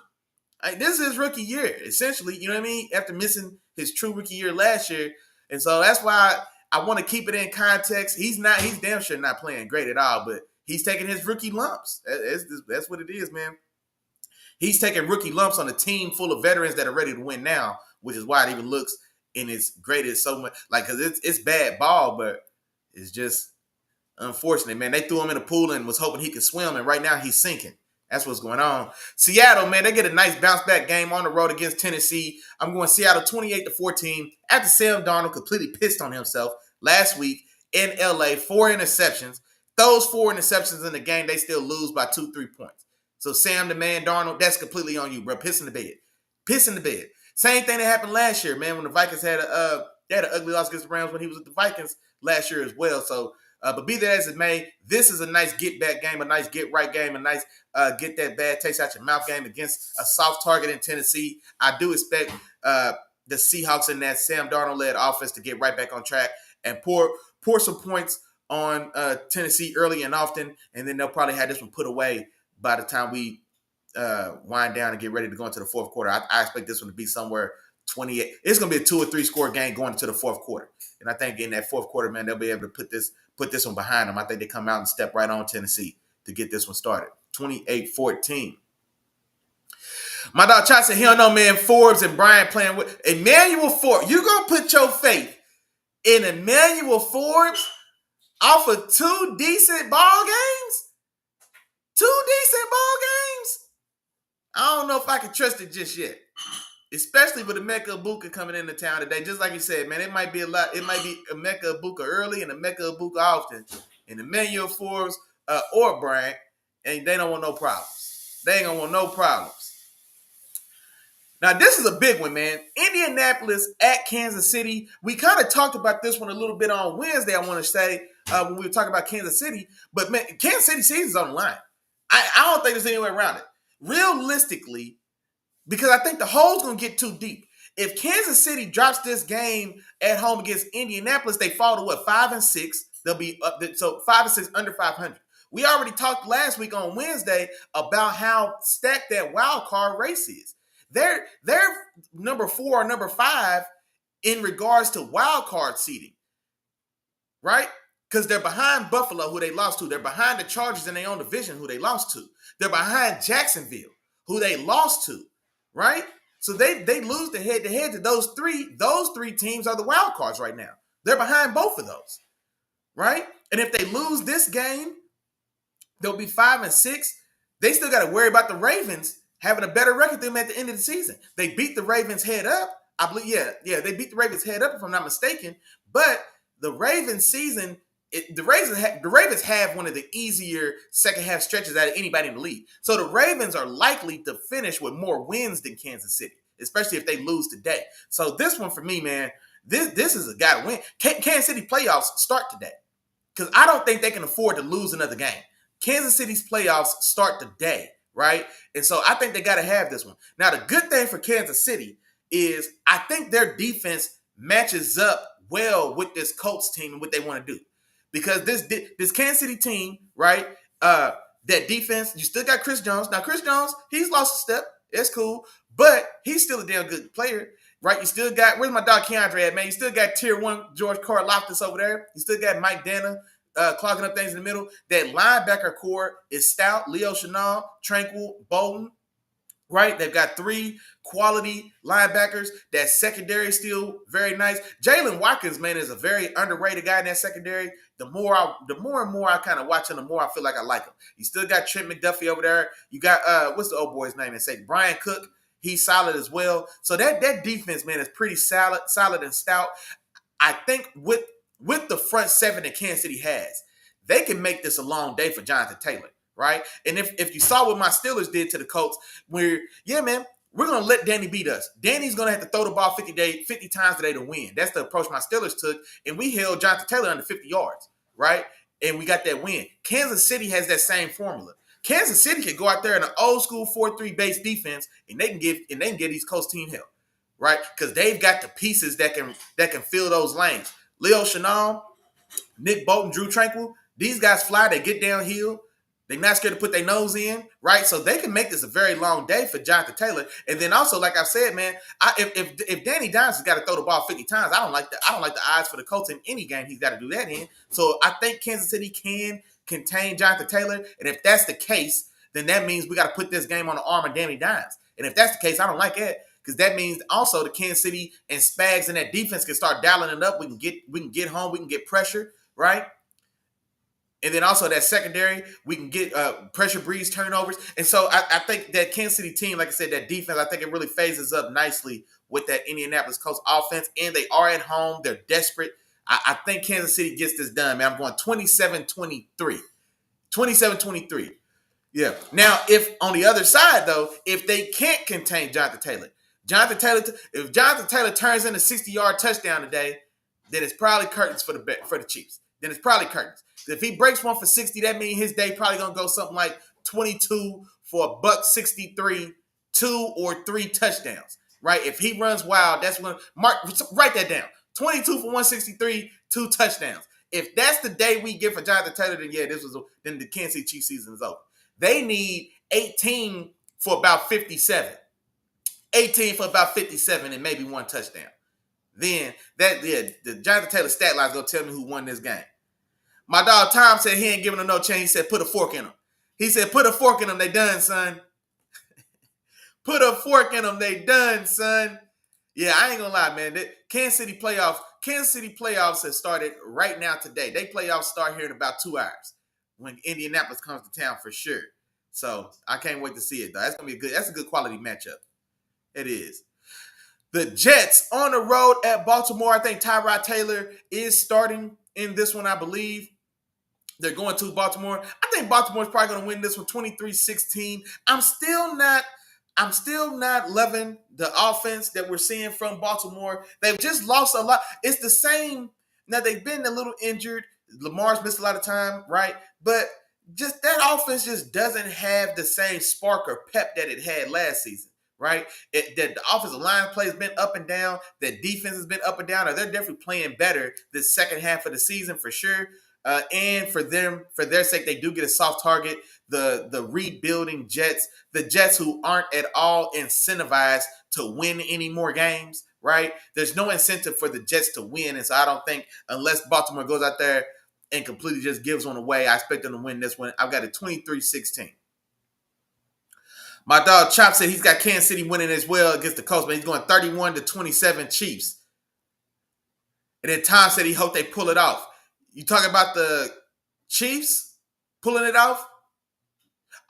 A: Like, this is his rookie year, essentially. You know what I mean? After missing his true rookie year last year. And so that's why I want to keep it in context. He's damn sure not playing great at all, but he's taking his rookie lumps. That's what it is, man. He's taking rookie lumps on a team full of veterans that are ready to win now, which is why it even looks in its greatest so much. Like, because it's bad ball, but it's just unfortunate, man. They threw him in the pool and was hoping he could swim, and right now he's sinking. That's what's going on. Seattle, man, they get a nice bounce-back game on the road against Tennessee. I'm going Seattle 28-14 after Sam Darnold completely pissed on himself last week in L.A. 4 interceptions. Those 4 interceptions in the game, they still lose by 2-3 points. So Sam the man, Darnold, that's completely on you, bro. Piss in the bed. Piss in the bed. Same thing that happened last year, man, when the Vikings had an ugly loss against the Rams when he was with the Vikings last year as well. So, but be that as it may, this is a nice get-back game, a nice get-right game, a nice get that bad taste out your mouth game against a soft target in Tennessee. I do expect the Seahawks in that Sam Darnold-led offense to get right back on track and pour some points on Tennessee early and often, and then they'll probably have this one put away by the time we wind down and get ready to go into the fourth quarter. I expect this one to be somewhere 28. It's going to be a 2 or 3 score game going into the fourth quarter. And I think in that fourth quarter, man, they'll be able to put this one behind them. I think they come out and step right on Tennessee to get this one started. 28-14. My dog Chai said he don't know, man, Forbes and Bryant playing with Emmanuel Forbes. You going to put your faith in Emmanuel Forbes off of 2 decent ball games? 2 decent ball games? I don't know if I can trust it just yet. Especially with Emeka Ibuka coming into town today. Just like you said, man, it might be a lot. It might be Emeka Ibuka early and Emeka Ibuka often. And Emmanuel Forbes or Bryant, and they don't want no problems. They ain't going to want no problems. Now, this is a big one, man. Indianapolis at Kansas City. We kind of talked about this one a little bit on Wednesday, I want to say, when we were talking about Kansas City. But, man, Kansas City season's on the line. I don't think there's any way around it. Realistically, because I think the hole's going to get too deep. If Kansas City drops this game at home against Indianapolis, they fall to what, 5-6. They'll be up so 5-6 under 500. We already talked last week on Wednesday about how stacked that wild card race is. They're number 4 or number 5 in regards to wild card seeding, right? Because they're behind Buffalo, who they lost to. They're behind the Chargers in their own division, who they lost to. They're behind Jacksonville, who they lost to, right? So they lose the head-to-head to those three. Those three teams are the wild cards right now. They're behind both of those, right? And if they lose this game, they'll be 5-6. They still got to worry about the Ravens having a better record than them at the end of the season. They beat the Ravens head up. I believe, yeah, they beat the Ravens head up, if I'm not mistaken. But the Ravens season, the Ravens have one of the easier second half stretches out of anybody in the league. So the Ravens are likely to finish with more wins than Kansas City, especially if they lose today. So this one for me, man, this is a got to win. Kansas City playoffs start today because I don't think they can afford to lose another game. Kansas City's playoffs start today, right? And so I think they got to have this one. Now, the good thing for Kansas City is I think their defense matches up well with this Colts team and what they want to do. Because this Kansas City team, right, that defense, you still got Chris Jones. Now, Chris Jones, he's lost a step. It's cool. But he's still a damn good player, right? You still got, where's my dog Keandre at, man? You still got tier 1 George Karlaftis over there. You still got Mike Dana clogging up things in the middle. That linebacker core is stout. Leo Chenal, Tranquil, Bolden, right? They've got 3 quality linebackers. That secondary is still very nice. Jalen Watkins, man, is a very underrated guy in that secondary. The more and more I kind of watch him, the more I feel like I like him. You still got Trent McDuffie over there. You got what's the old boy's name? And say Brian Cook. He's solid as well. So that defense, man, is pretty solid and stout. I think with the front 7 that Kansas City has, they can make this a long day for Jonathan Taylor, right? And if you saw what my Steelers did to the Colts, where, yeah, man, we're going to let Danny beat us. Danny's going to have to throw the ball 50 times today to win. That's the approach my Steelers took, and we held Jonathan Taylor under 50 yards, right? And we got that win. Kansas City has that same formula. Kansas City can go out there in an old school 4-3 base defense, and they can give these Colts team help, right? Because they've got the pieces that can fill those lanes. Leo Chenal, Nick Bolton, Drew Tranquil, these guys fly. They get downhill. They're not scared to put their nose in, right? So they can make this a very long day for Jonathan Taylor. And then also, like I said, man, if Danny Dimes has got to throw the ball 50 times, I don't like the odds for the Colts in any game he's got to do that in. So I think Kansas City can contain Jonathan Taylor. And if that's the case, then that means we got to put this game on the arm of Danny Dimes. And if that's the case, I don't like that. Because that means also the Kansas City and Spags and that defense can start dialing it up. We can get home. We can get pressure, right? And then also that secondary, we can get pressure breeze turnovers. And so I think that Kansas City team, like I said, that defense, I think it really phases up nicely with that Indianapolis Colts offense. And they are at home. They're desperate. I think Kansas City gets this done, man. I'm going 27-23. 27-23. Yeah. Now, if on the other side, though, if they can't contain Jonathan Taylor, if Jonathan Taylor turns in a 60-yard touchdown today, then it's probably curtains for the Chiefs. Then it's probably curtains. If he breaks one for 60, that means his day probably going to go something like 22 for $163, 2 or 3 touchdowns, right? If he runs wild, that's when write that down. 22 for 163, 2 touchdowns. If that's the day we get for Jonathan Taylor, then yeah, then the Kansas City Chiefs season is over. They need 18 for about 57. 18 for about 57 and maybe 1 touchdown. Then the Jonathan Taylor stat line is going to tell me who won this game. My dog Tom said he ain't giving them no change. He said put a fork in them. He said put a fork in them. They done, son. Put a fork in them. They done, son. Yeah, I ain't gonna lie, man. The Kansas City playoffs have started right now today. They playoffs start here in about 2 hours when Indianapolis comes to town for sure. So I can't wait to see it though. That's a good quality matchup. It is. The Jets on the road at Baltimore. I think Tyrod Taylor is starting in this one, I believe. They're going to Baltimore. I think Baltimore's probably going to win this one 23-16. I'm still not loving the offense that we're seeing from Baltimore. They've just lost a lot. It's the same. Now, they've been a little injured. Lamar's missed a lot of time, right? But just that offense just doesn't have the same spark or pep that it had last season. right? That the offensive line play has been up and down. That defense has been up and down. Or they're definitely playing better this second half of the season for sure. And for their sake, they do get a soft target. The rebuilding Jets, the Jets who aren't at all incentivized to win any more games, right? There's no incentive for the Jets to win. And so I don't think unless Baltimore goes out there and completely just gives one away, I expect them to win this one. I've got a 23-16. My dog Chop said he's got Kansas City winning as well against the Colts, but he's going 31-27 Chiefs. And then Tom said he hoped they pull it off. You talking about the Chiefs pulling it off?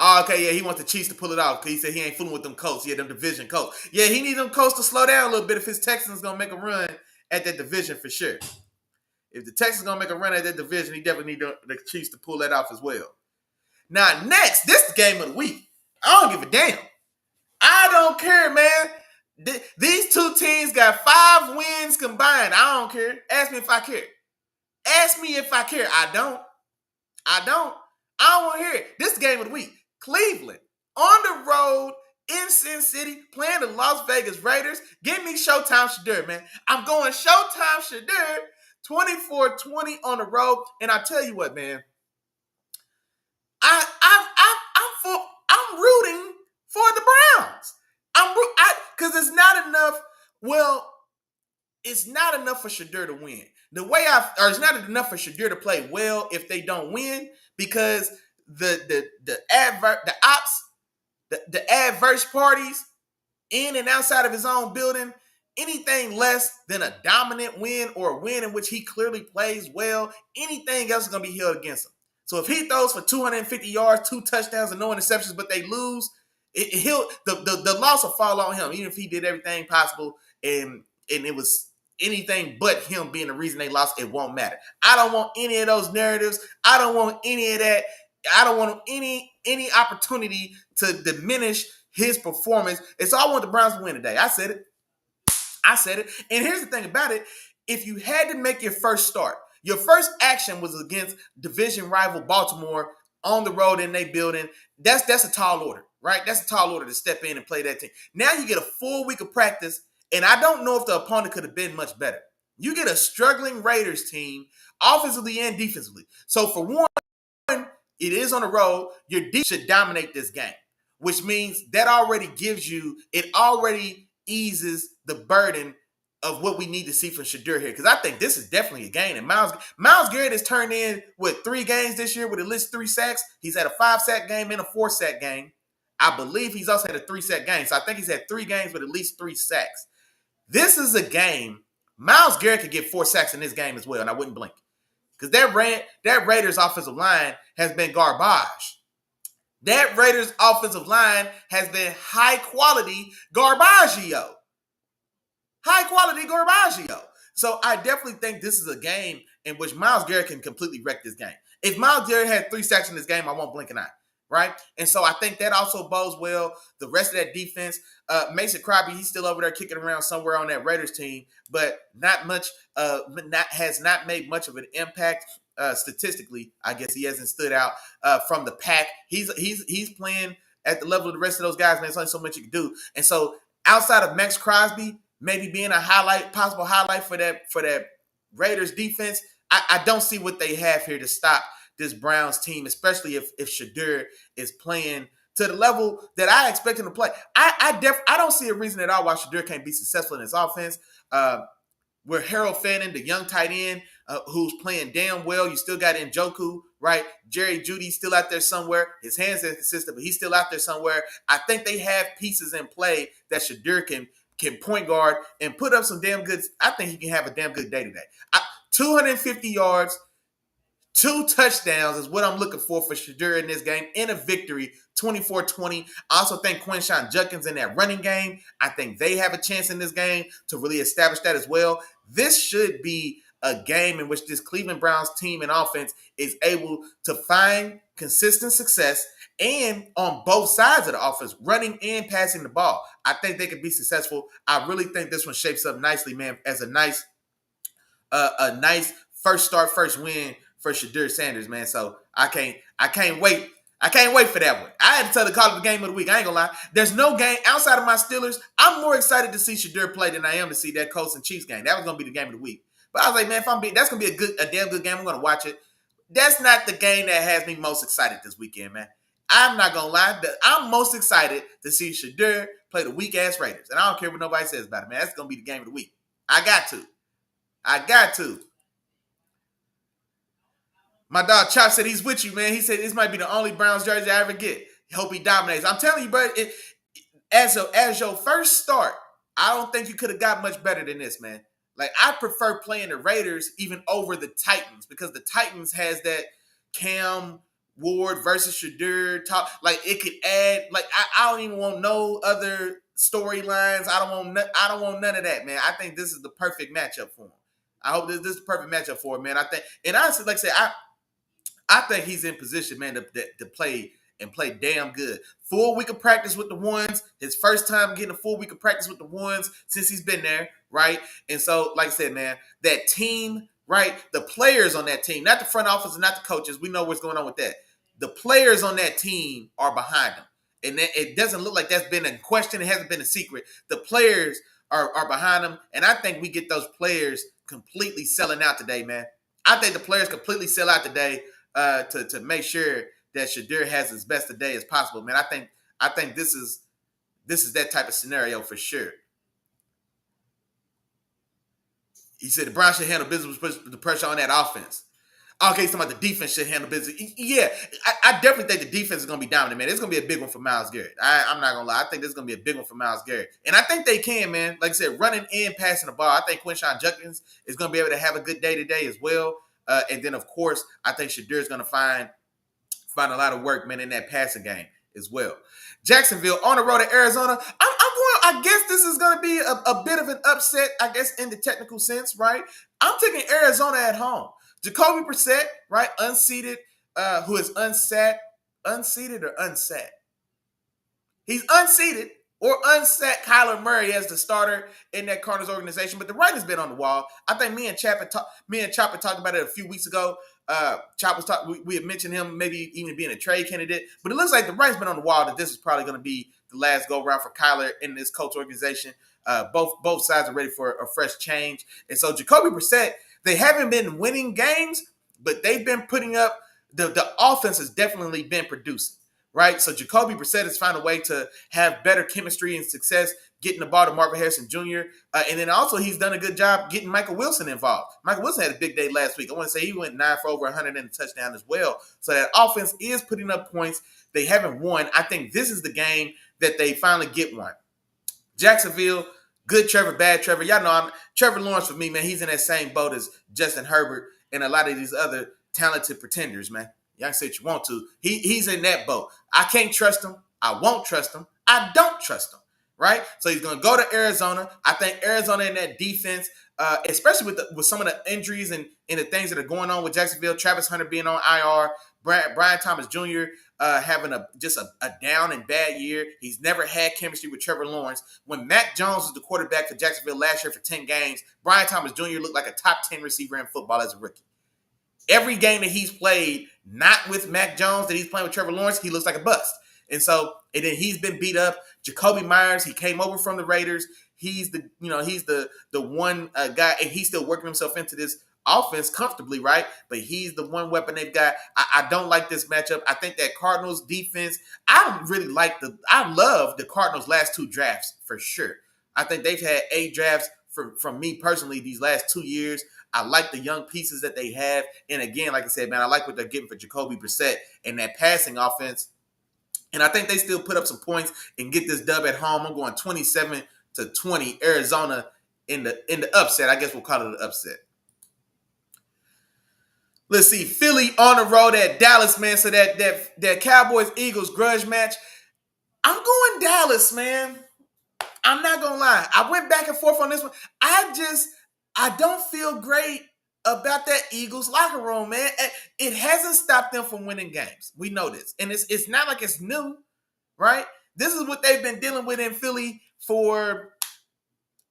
A: Oh, okay, yeah, he wants the Chiefs to pull it off because he said he ain't fooling with them Colts. Yeah, them division Colts. Yeah, he needs them Colts to slow down a little bit if his Texans going to make a run at that division for sure. If the Texans going to make a run at that division, he definitely need the Chiefs to pull that off as well. Now, next, this is the game of the week. I don't give a damn. I don't care, man. These two teams got 5 wins combined. I don't care. Ask me if I care. Ask me if I care. I don't. I don't want to hear it. This is the game of the week. Cleveland on the road in Sin City playing the Las Vegas Raiders. Give me Showtime Shedeur, man. I'm going Showtime Shedeur 24-20 on the road. And I tell you what, man. I'm rooting for the Browns. Because it's not enough. Well, it's not enough for Shedeur to win. It's not enough for Shedeur to play well if they don't win because the adverse parties in and outside of his own building, anything less than a dominant win or a win in which he clearly plays well, anything else is going to be held against him. So if he throws for 250 yards, 2 touchdowns, and no interceptions, but they lose, the loss will fall on him, even if he did everything possible and it was anything but him being the reason they lost, it won't matter. I don't want any of those narratives. I don't want any of that. I don't want any opportunity to diminish his performance. And so I want the Browns to win today. I said it. And here's the thing about it. If you had to make your first start, your first action was against division rival Baltimore on the road in their building. That's a tall order, right? That's a tall order to step in and play that team. Now you get a full week of practice, and I don't know if the opponent could have been much better. You get a struggling Raiders team, offensively and defensively. So for one, it is on the road. Your defense should dominate this game, which means that already eases the burden of what we need to see from Shedeur here. Because I think this is definitely a game. And Myles Garrett has turned in, 3 games this year with at least 3 sacks. He's had a 5-sack game and a 4-sack game. I believe he's also had a 3-sack game. So I think he's had 3 games with at least 3 sacks. This is a game. Myles Garrett could get 4 sacks in this game as well, and I wouldn't blink. Because that Raiders offensive line has been garbage. That Raiders offensive line has been high-quality garbaggio. High-quality garbaggio. So I definitely think this is a game in which Myles Garrett can completely wreck this game. If Myles Garrett had 3 sacks in this game, I won't blink an eye. Right? And so I think that also bodes well. The rest of that defense, Mason Crosby, he's still over there kicking around somewhere on that Raiders team, but has not made much of an impact statistically. I guess he hasn't stood out from the pack. He's playing at the level of the rest of those guys, man. There's only so much you can do. And so outside of Max Crosby maybe being a possible highlight for that Raiders defense, I don't see what they have here to stop this Browns team, especially if Shedeur is playing to the level that I expect him to play. I don't see a reason at all why Shedeur can't be successful in his offense. Where Harold Fannin, the young tight end, who's playing damn well. You still got Njoku, right? Jerry Jeudy's still out there somewhere. His hands are consistent, but he's still out there somewhere. I think they have pieces in play that Shedeur can point guard and put up some damn good. I think he can have a damn good day today. 250 yards, 2 touchdowns is what I'm looking for Shedeur in this game in a victory, 24-20. I also think Quinshon Judkins in that running game. I think they have a chance in this game to really establish that as well. This should be a game in which this Cleveland Browns team and offense is able to find consistent success and on both sides of the offense, running and passing the ball. I think they could be successful. I really think this one shapes up nicely, man, as a nice first start, first win for Shedeur Sanders, man. So I can't wait. I can't wait for that one. I had to tell the call of the game of the week. I ain't gonna lie. There's no game outside of my Steelers. I'm more excited to see Shedeur play than I am to see that Colts and Chiefs game. That was gonna be the game of the week. But I was like, man, that's gonna be a damn good game. I'm gonna watch it. That's not the game that has me most excited this weekend, man. I'm not gonna lie. I'm most excited to see Shedeur play the weak ass Raiders, and I don't care what nobody says about it, man. That's gonna be the game of the week. I got to. My dog Chop said he's with you, man. He said this might be the only Browns jersey I ever get. Hope he dominates. I'm telling you, bro. As your first start, I don't think you could have got much better than this, man. Like, I prefer playing the Raiders even over the Titans because the Titans has that Cam Ward versus Shedeur talk. Like, it could add. Like, I don't even want no other storylines. I don't want none of that, man. I think this is the perfect matchup for him. I hope this is the perfect matchup for him, man. I think, and honestly, like I said, I think he's in position, man, to play and play damn good. Full week of practice with the ones. His first time getting a full week of practice with the ones since he's been there, right? And so, like I said, man, that team, right? The players on that team, not the front office and not the coaches. We know what's going on with that. The players on that team are behind him. And it doesn't look like that's been a question. It hasn't been a secret. The players are behind him. And I think we get those players completely selling out today, man. I think the players completely sell out today to make sure that Shedeur has as best a day as possible, man. I think this is that type of scenario for sure. He said the Browns should handle business with the pressure on that offense. Okay, he's talking about the defense should handle business. Yeah, I definitely think the defense is going to be dominant, man. It's going to be a big one for Myles Garrett. I'm not going to lie. I think this is going to be a big one for Myles Garrett. And I think they can, man. Like I said, running and passing the ball. I think Quinshon Judkins is going to be able to have a good day today as well. And then, of course, I think Shedeur is going to find a lot of work, man, in that passing game as well. Jacksonville on the road to Arizona. I guess this is going to be a bit of an upset, I guess, in the technical sense, right? I'm taking Arizona at home. Jacoby Brissett, right, unseated, who is unseated or unsat? He's unseated or unsat Kyler Murray as the starter in that Cardinals organization, but the writing's been on the wall. I think me and Chop had talked about it a few weeks ago. Chop was talking. We had mentioned him maybe even being a trade candidate, but it looks like the writing's been on the wall that this is probably going to be the last go round for Kyler in this Colts organization. Both sides are ready for a fresh change, and so Jacoby Brissett. They haven't been winning games, but they've been putting up the offense has definitely been producing, right? So Jacoby Brissett has found a way to have better chemistry and success getting the ball to Marvin Harrison Jr. And then also he's done a good job getting Michael Wilson involved. Michael Wilson had a big day last week. I want to say he went 9 for over 100 and a touchdown as well. So that offense is putting up points. They haven't won. I think this is the game that they finally get one. Jacksonville, good Trevor, bad Trevor. Y'all know Trevor Lawrence for me, man. He's in that same boat as Justin Herbert and a lot of these other talented pretenders, man. Y'all can say what you want to. He's in that boat. I can't trust him. I won't trust him. I don't trust him, right? So he's going to go to Arizona. I think Arizona in that defense, especially with some of the injuries and the things that are going on with Jacksonville, Travis Hunter being on IR, Brian Thomas Jr. Having a down and bad year. He's never had chemistry with Trevor Lawrence. When Mac Jones was the quarterback for Jacksonville last year for 10 games, Brian Thomas Jr. looked like a top 10 receiver in football as a rookie. Every game that he's played, not with Mac Jones, that he's playing with Trevor Lawrence, he looks like a bust. And then he's been beat up. Jacoby Myers, he came over from the Raiders. He's the one guy, and he's still working himself into this offense comfortably, right? But he's the one weapon they've got. I don't like this matchup. I think that Cardinals defense, I love the Cardinals' last 2 drafts for sure. I think they've had 8 drafts from me personally these last 2 years. I like the young pieces that they have. And again, like I said, man, I like what they're getting for Jacoby Brissett and that passing offense. And I think they still put up some points and get this dub at home. I'm going 27-20 Arizona in the upset. I guess we'll call it an upset. Let's see, Philly on the road at Dallas, man. So that Cowboys-Eagles grudge match. I'm going Dallas, man. I'm not going to lie. I went back and forth on this one. I don't feel great about that Eagles locker room, man. It hasn't stopped them from winning games. We know this. And it's not like it's new, right? This is what they've been dealing with in Philly for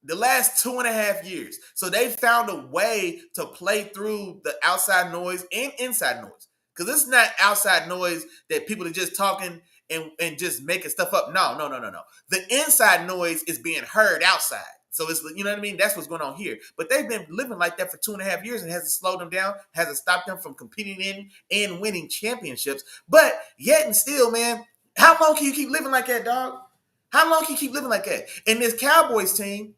A: the last 2.5 years. So they found a way to play through the outside noise and inside noise. Because it's not outside noise that people are just talking and just making stuff up. No. The inside noise is being heard outside. So it's, you know what I mean? That's what's going on here. But they've been living like that for 2.5 years and hasn't slowed them down, hasn't stopped them from competing in and winning championships. But yet and still, man, how long can you keep living like that, dog? How long can you keep living like that? And this Cowboys team,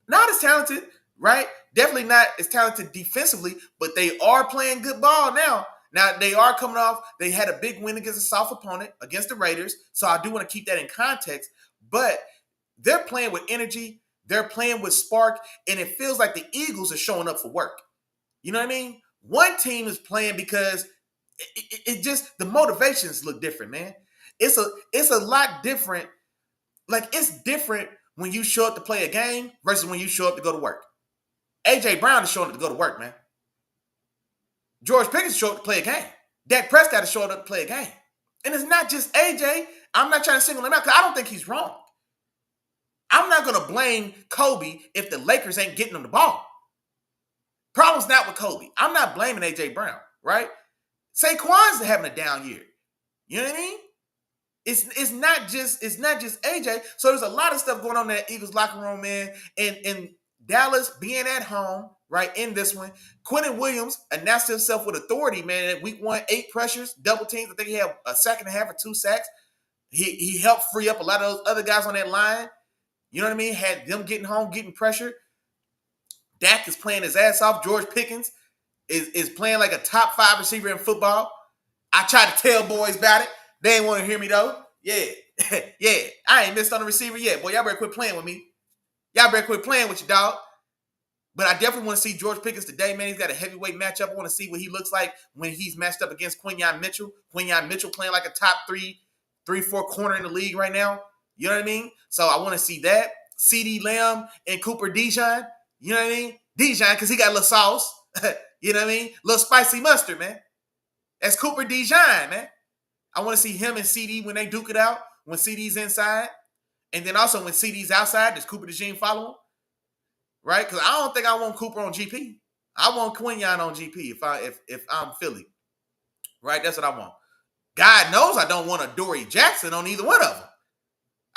A: not as talented, right? Definitely not as talented defensively, but they are playing good ball now. Now, they are coming off. They had a big win against a soft opponent, against the Raiders. So I do want to keep that in context. But they're playing with energy. They're playing with spark. And it feels like the Eagles are showing up for work. You know what I mean? One team is playing because it just, the motivations look different, man. It's a lot different. Like, it's different when you show up to play a game versus when you show up to go to work. A.J. Brown is showing up to go to work, man. George Pickens showed up to play a game. Dak Prescott is showing up to play a game. And it's not just A.J. I'm not trying to single him out because I don't think he's wrong. I'm not going to blame Kobe if the Lakers ain't getting him the ball. Problem's not with Kobe. I'm not blaming A.J. Brown, right? Saquon's having a down year. You know what I mean? It's not just AJ. So there's a lot of stuff going on in that Eagles locker room, man. And Dallas being at home, right, in this one. Quentin Williams announced himself with authority, man. At week 1, 8 pressures, double teams. I think he had a sack and a half or 2 sacks. He helped free up a lot of those other guys on that line. You know what I mean? Had them getting home, getting pressure. Dak is playing his ass off. George Pickens is playing like a top 5 receiver in football. I tried to tell boys about it. They ain't want to hear me, though. Yeah. Yeah. I ain't missed on the receiver yet. Boy, y'all better quit playing with me. Y'all better quit playing with your dog. But I definitely want to see George Pickens today, man. He's got a heavyweight matchup. I want to see what he looks like when he's matched up against Quinyon Mitchell. Quinyon Mitchell playing like a top 3-4 corner in the league right now. You know what I mean? So I want to see that. CeeDee Lamb and Cooper DeJean. You know what I mean? DeJean, because he got a little sauce. You know what I mean? A little spicy mustard, man. That's Cooper DeJean, man. I want to see him and CD when they duke it out, when CD's inside. And then also when CD's outside, does Cooper DeJean follow him? Right? Because I don't think I want Cooper on GP. I want Quinyon on GP if I'm Philly. Right? That's what I want. God knows I don't want a Dory Jackson on either one of them.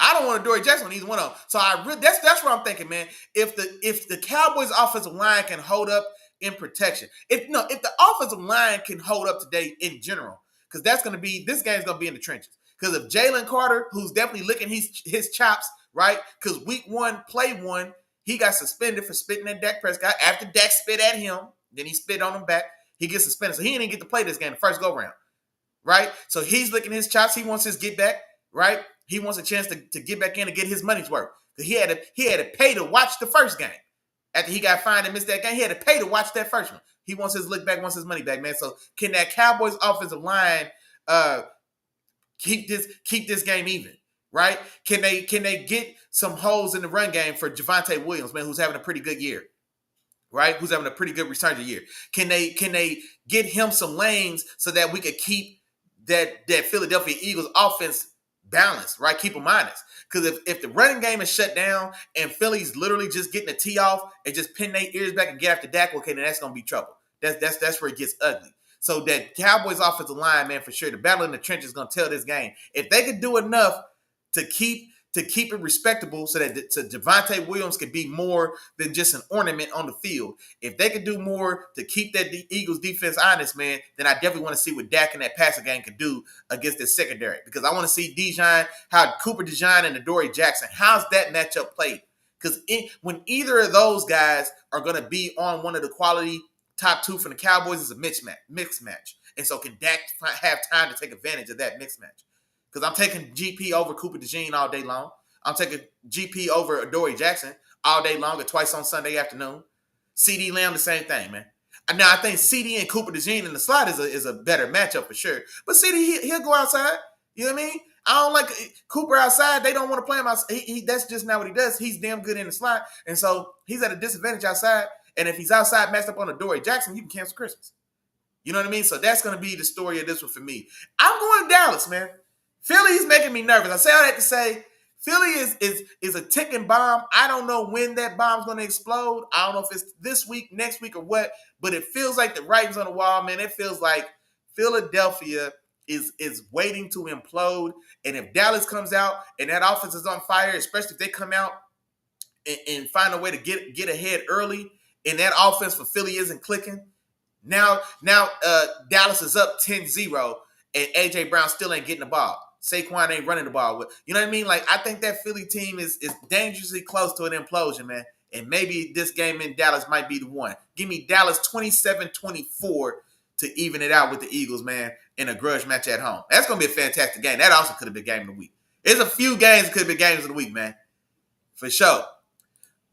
A: I don't want a Dory Jackson on either one of them. So that's what I'm thinking, man. If the Cowboys offensive line can hold up in protection, if the offensive line can hold up today in general, because this game's gonna be in the trenches. Because if Jalen Carter, who's definitely licking his chops, right? Because week 1, play 1, he got suspended for spitting at Dak Prescott. After Dak spit at him, then he spit on him back. He gets suspended. So he didn't get to play this game the first go-round, right? So he's licking his chops. He wants his get back, right? He wants a chance to get back in and get his money's worth. He had to pay to watch the first game. After he got fined and missed that game, he had to pay to watch that first one. He wants his lick back, wants his money back, man. So can that Cowboys offensive line keep this game even, right? Can they get some holes in the run game for Javonte Williams, man, who's having a pretty good year, right? Who's having a pretty good resurgent year. Can they get him some lanes so that we could keep that Philadelphia Eagles offense balanced, right? Keep them honest. Because if the running game is shut down and Philly's literally just getting a tee off and just pin their ears back and get after Dak, okay, then that's gonna be trouble. That's where it gets ugly. So that Cowboys offensive line, man, for sure, the battle in the trenches is gonna tell this game. If they could do enough to keep it respectable so that Javonte Williams could be more than just an ornament on the field. If they could do more to keep that Eagles defense honest, man, then I definitely want to see what Dak and that passing game could do against this secondary. Because I want to see how Cooper DeJean and Adoree Jackson, how's that matchup played? Because when either of those guys are going to be on one of the quality top 2 from the Cowboys, it's a mixed match. And so can Dak have time to take advantage of that mixed match? Because I'm taking GP over Cooper DeJean all day long. I'm taking GP over Adoree Jackson all day long or twice on Sunday afternoon. CeeDee Lamb, the same thing, man. Now, I think CeeDee and Cooper DeJean in the slot is a better matchup for sure. But CeeDee, he'll go outside. You know what I mean? I don't like Cooper outside. They don't want to play him outside. That's just not what he does. He's damn good in the slot. And so he's at a disadvantage outside. And if he's outside matched up on Adoree Jackson, you can cancel Christmas. You know what I mean? So that's going to be the story of this one for me. I'm going to Dallas, man. Philly's making me nervous. I say all that to say Philly is a ticking bomb. I don't know when that bomb's going to explode. I don't know if it's this week, next week, or what, but it feels like the writing's on the wall, man. It feels like Philadelphia is waiting to implode. And if Dallas comes out and that offense is on fire, especially if they come out and find a way to get ahead early, and that offense for Philly isn't clicking, now Dallas is up 10-0, and A.J. Brown still ain't getting the ball. Saquon ain't running the ball. You know what I mean? Like, I think that Philly team is dangerously close to an implosion, man. And maybe this game in Dallas might be the one. Give me Dallas 27-24 to even it out with the Eagles, man, in a grudge match at home. That's going to be a fantastic game. That also could have been game of the week. There's a few games that could have been games of the week, man. For sure.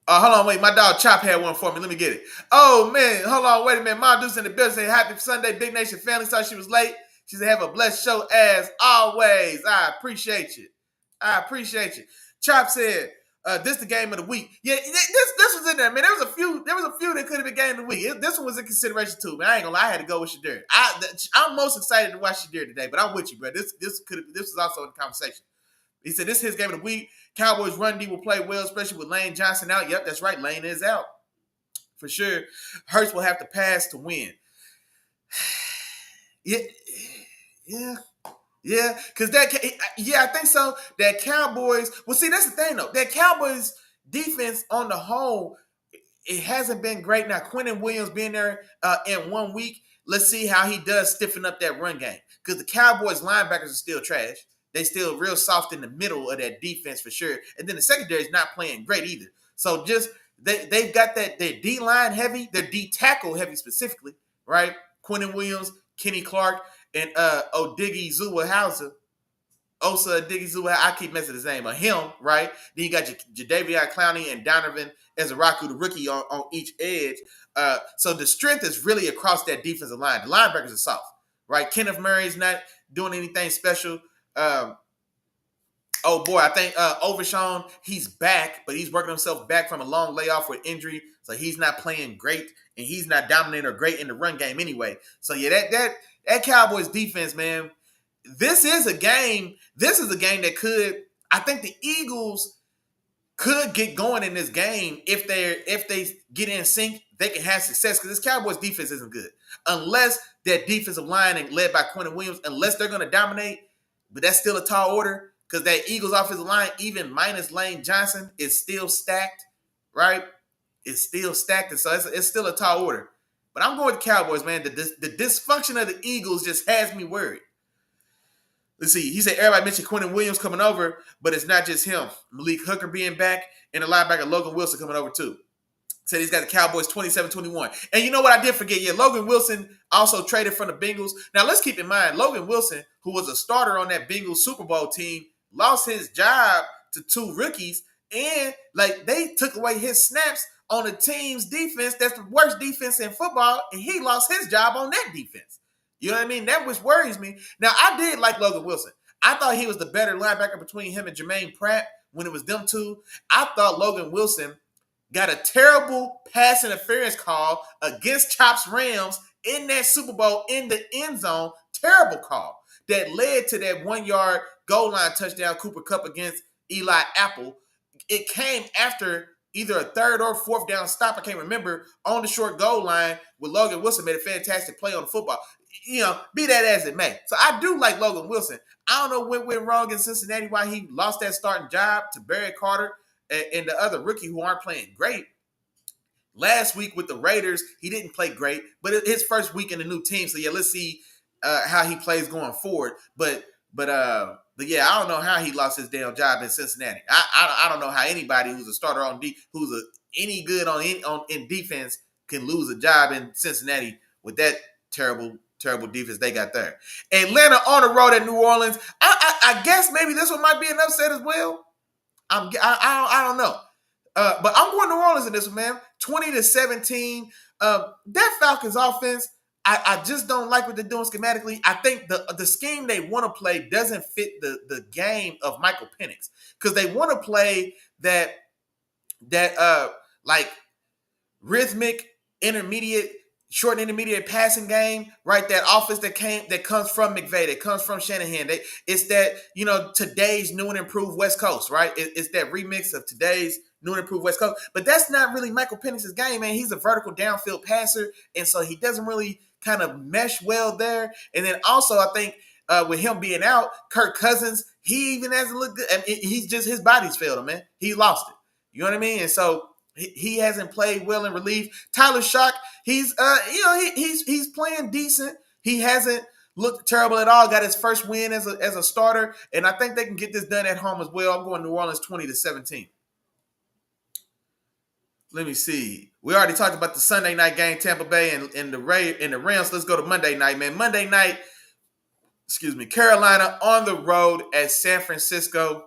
A: Hold on, wait. My dog Chop had one for me. Let me get it. Oh, man. Hold on, wait a minute. Ma Deuce in the building saying happy Sunday, Big Nation family. Sorry she was late. She said have a blessed show as always. I appreciate you. Chop said, this the game of the week. Yeah, this was in there, man. There was a few that could have been game of the week. This one was in consideration too, man. I ain't gonna lie, I had to go with Shedeur. I'm most excited to watch Shedeur today, but I'm with you, bro. This was also in the conversation. He said this is his game of the week. Cowboys run D will play well, especially with Lane Johnson out. Yep, that's right. Lane is out. For sure. Hurts will have to pass to win. Yeah. Because I think so. That Cowboys, well, see, that's the thing, though. That Cowboys defense on the whole, it hasn't been great. Now, Quentin Williams being there in 1 week, let's see how he does stiffen up that run game. Because the Cowboys linebackers are still trash. They still real soft in the middle of that defense for sure. And then the secondary is not playing great either. So just they've got that their D-line heavy, their D-tackle heavy specifically, right? Quentin Williams, Kenny Clark, and Odiggy Zuwa-Hauser. Osa Odiggy Zuwa, I keep messing his name, him, right? Then you got Jadeveon Clowney and Donovan Ezaraku, the rookie, on each edge. So the strength is really across that defensive line. The linebackers are soft, right? Kenneth Murray's not doing anything special. I think Overshawn, he's back, but he's working himself back from a long layoff with injury, so he's not playing great, and he's not dominating or great in the run game anyway. So yeah, that Cowboys defense, man, this is a game that could, I think the Eagles could get going in this game if they get in sync, they can have success, because this Cowboys defense isn't good unless that defensive line and led by Quentin Williams, unless they're going to dominate. But that's still a tall order, because that Eagles offensive line, even minus Lane Johnson, is still stacked, right? It's still stacked, and so it's still a tall order. But I'm going with the Cowboys, man. The dysfunction of the Eagles just has me worried. Let's see. He said everybody mentioned Quentin Williams coming over, but it's not just him. Malik Hooker being back, and the linebacker Logan Wilson coming over too. Said he's got the Cowboys 27-21. And you know what I did forget? Yeah, Logan Wilson also traded from the Bengals. Now, let's keep in mind, Logan Wilson, who was a starter on that Bengals Super Bowl team, lost his job to two rookies, and they took away his snaps on a team's defense that's the worst defense in football, and he lost his job on that defense. You know what I mean? That which worries me. Now, I did like Logan Wilson. I thought he was the better linebacker between him and Jermaine Pratt when it was them two. I thought Logan Wilson got a terrible pass interference call against Chop's Rams in that Super Bowl in the end zone. Terrible call that led to that 1 yard goal line touchdown Cooper Kupp against Eli Apple. It came after either a third or fourth down stop, I can't remember, on the short goal line where Logan Wilson made a fantastic play on the football. You know, be that as it may. So I do like Logan Wilson. I don't know what went wrong in Cincinnati, why he lost that starting job to Barry Carter and the other rookie who aren't playing great. Last week with the Raiders, he didn't play great, but his first week in the new team. So yeah, let's see how he plays going forward. But yeah, I don't know how he lost his damn job in Cincinnati. I don't know how anybody who's a starter on any good in defense can lose a job in Cincinnati with that terrible defense they got there. Atlanta on the road at New Orleans. I guess maybe this one might be an upset as well. I don't know. But I'm going to New Orleans in this one, man. 20-17. That Falcons offense, I just don't like what they're doing schematically. I think the scheme they want to play doesn't fit the game of Michael Penix, because they want to play that rhythmic short and intermediate passing game, right? That offense that comes from McVay, that comes from Shanahan. It's that, today's new and improved West Coast, right? It's that remix of today's new and improved West Coast. But that's not really Michael Penix's game, man. He's a vertical downfield passer, and so he doesn't really kind of mesh well there. And then also, I think with him being out, Kirk Cousins, he even hasn't looked good. I mean, he's just, his body's failed him, man. He lost it. You know what I mean? And so he hasn't played well in relief. Tyler Shock, he's he's playing decent. He hasn't looked terrible at all. Got his first win as a starter, and I think they can get this done at home as well. I'm going New Orleans 20-17. Let me see. We already talked about the Sunday night game, Tampa Bay and the Rams. Let's go to Monday night, man. Monday night, Carolina on the road at San Francisco.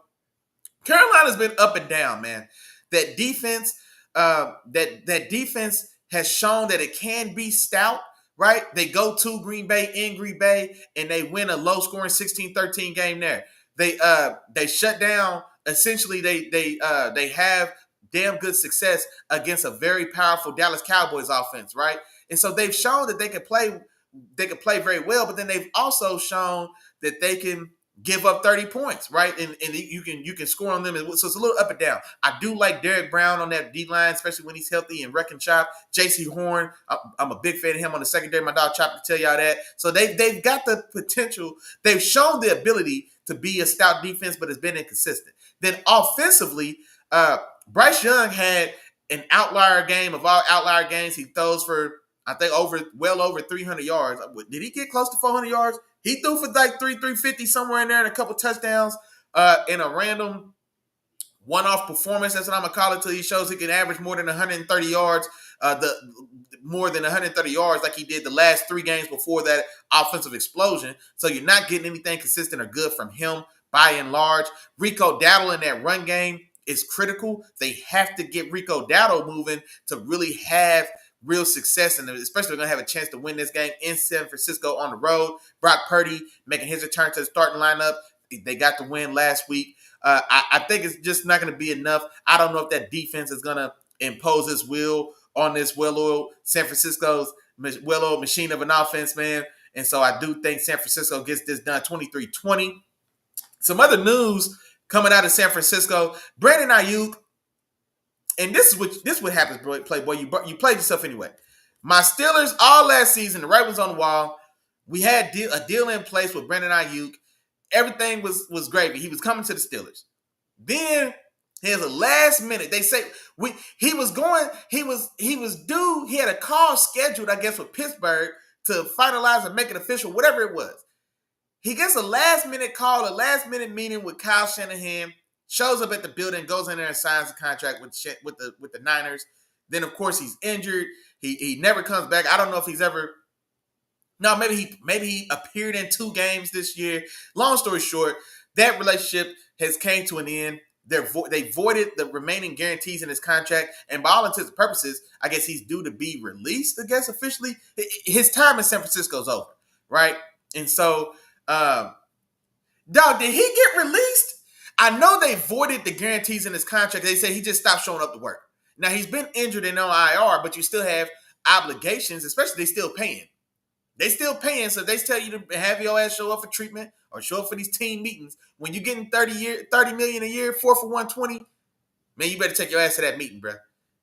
A: Carolina's been up and down, man. That defense, that defense has shown that it can be stout, right? They go to Green Bay in Green Bay and they win a low-scoring 16-13 game there. They shut down. Essentially, they have damn good success against a very powerful Dallas Cowboys offense, right? And so they've shown that they can play very well, but then they've also shown that they can give up 30 points, right? And you can score on them. So it's a little up and down. I do like Derek Brown on that D-line, especially when he's healthy, and Wreck and Chop. J.C. Horn, I'm a big fan of him on the secondary. My dog Chop can tell y'all that. So they've got the potential. They've shown the ability to be a stout defense, but it's been inconsistent. Then offensively, Bryce Young had an outlier game of all outlier games. He throws for, I think, well over 300 yards. Did he get close to 400 yards? He threw for like 350 somewhere in there and a couple touchdowns in a random one-off performance. That's what I'm going to call it, until he shows he can average more than 130 yards, more than 130 yards like he did the last 3 games before that offensive explosion. So you're not getting anything consistent or good from him by and large. Rico Dowdle in that run game is critical. They have to get Rico Dowdle moving to really have real success, and especially they're going to have a chance to win this game in San Francisco on the road. Brock Purdy making his return to the starting lineup. They got the win last week. I think it's just not going to be enough. I don't know if that defense is going to impose its will on this well-oiled San Francisco's well-oiled machine of an offense, man. And so I do think San Francisco gets this done 23-20. Some other news coming out of San Francisco, Brandon Ayuk. And this is what happens, Playboy. You played yourself anyway. My Steelers all last season, the right was on the wall. We had a deal in place with Brandon Ayuk. Everything was gravy. He was coming to the Steelers. Then here's a last minute. They say he was due. He had a call scheduled, I guess, with Pittsburgh to finalize and make it official, whatever it was. He gets a last minute call, a last minute meeting with Kyle Shanahan. Shows up at the building, goes in there and signs a contract with the Niners. Then, of course, he's injured. He never comes back. I don't know if he's ever. No, maybe he appeared in 2 games this year. Long story short, that relationship has came to an end. They voided the remaining guarantees in his contract, and by all intents and purposes, I guess he's due to be released. I guess officially, his time in San Francisco is over, right? And so, dog, did he get released? I know they voided the guarantees in his contract. They say he just stopped showing up to work. Now, he's been injured and on IR, but you still have obligations, especially they still paying. They still paying, so they tell you to have your ass show up for treatment or show up for these team meetings. When you're getting $30 million a year, 4 for 120, man, you better take your ass to that meeting, bro.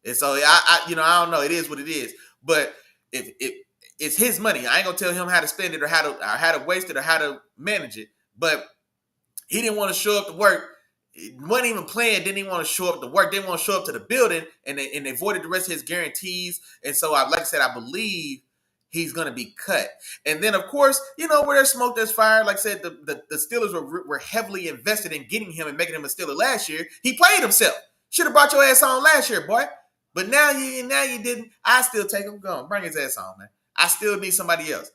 A: And so, I don't know. It is what it is. But if it's his money, I ain't going to tell him how to spend it or how to waste it or how to manage it. But he didn't want to show up to work. He wasn't even playing. Didn't even want to show up to work. Didn't want to show up to the building, and they voided the rest of his guarantees. And so, like I said, I believe he's going to be cut. And then, of course, where there's smoke, there's fire. Like I said, the Steelers were heavily invested in getting him and making him a Steeler last year. He played himself. Should have brought your ass on last year, boy. But now you didn't. I still take him. Go on, bring his ass on, man. I still need somebody else.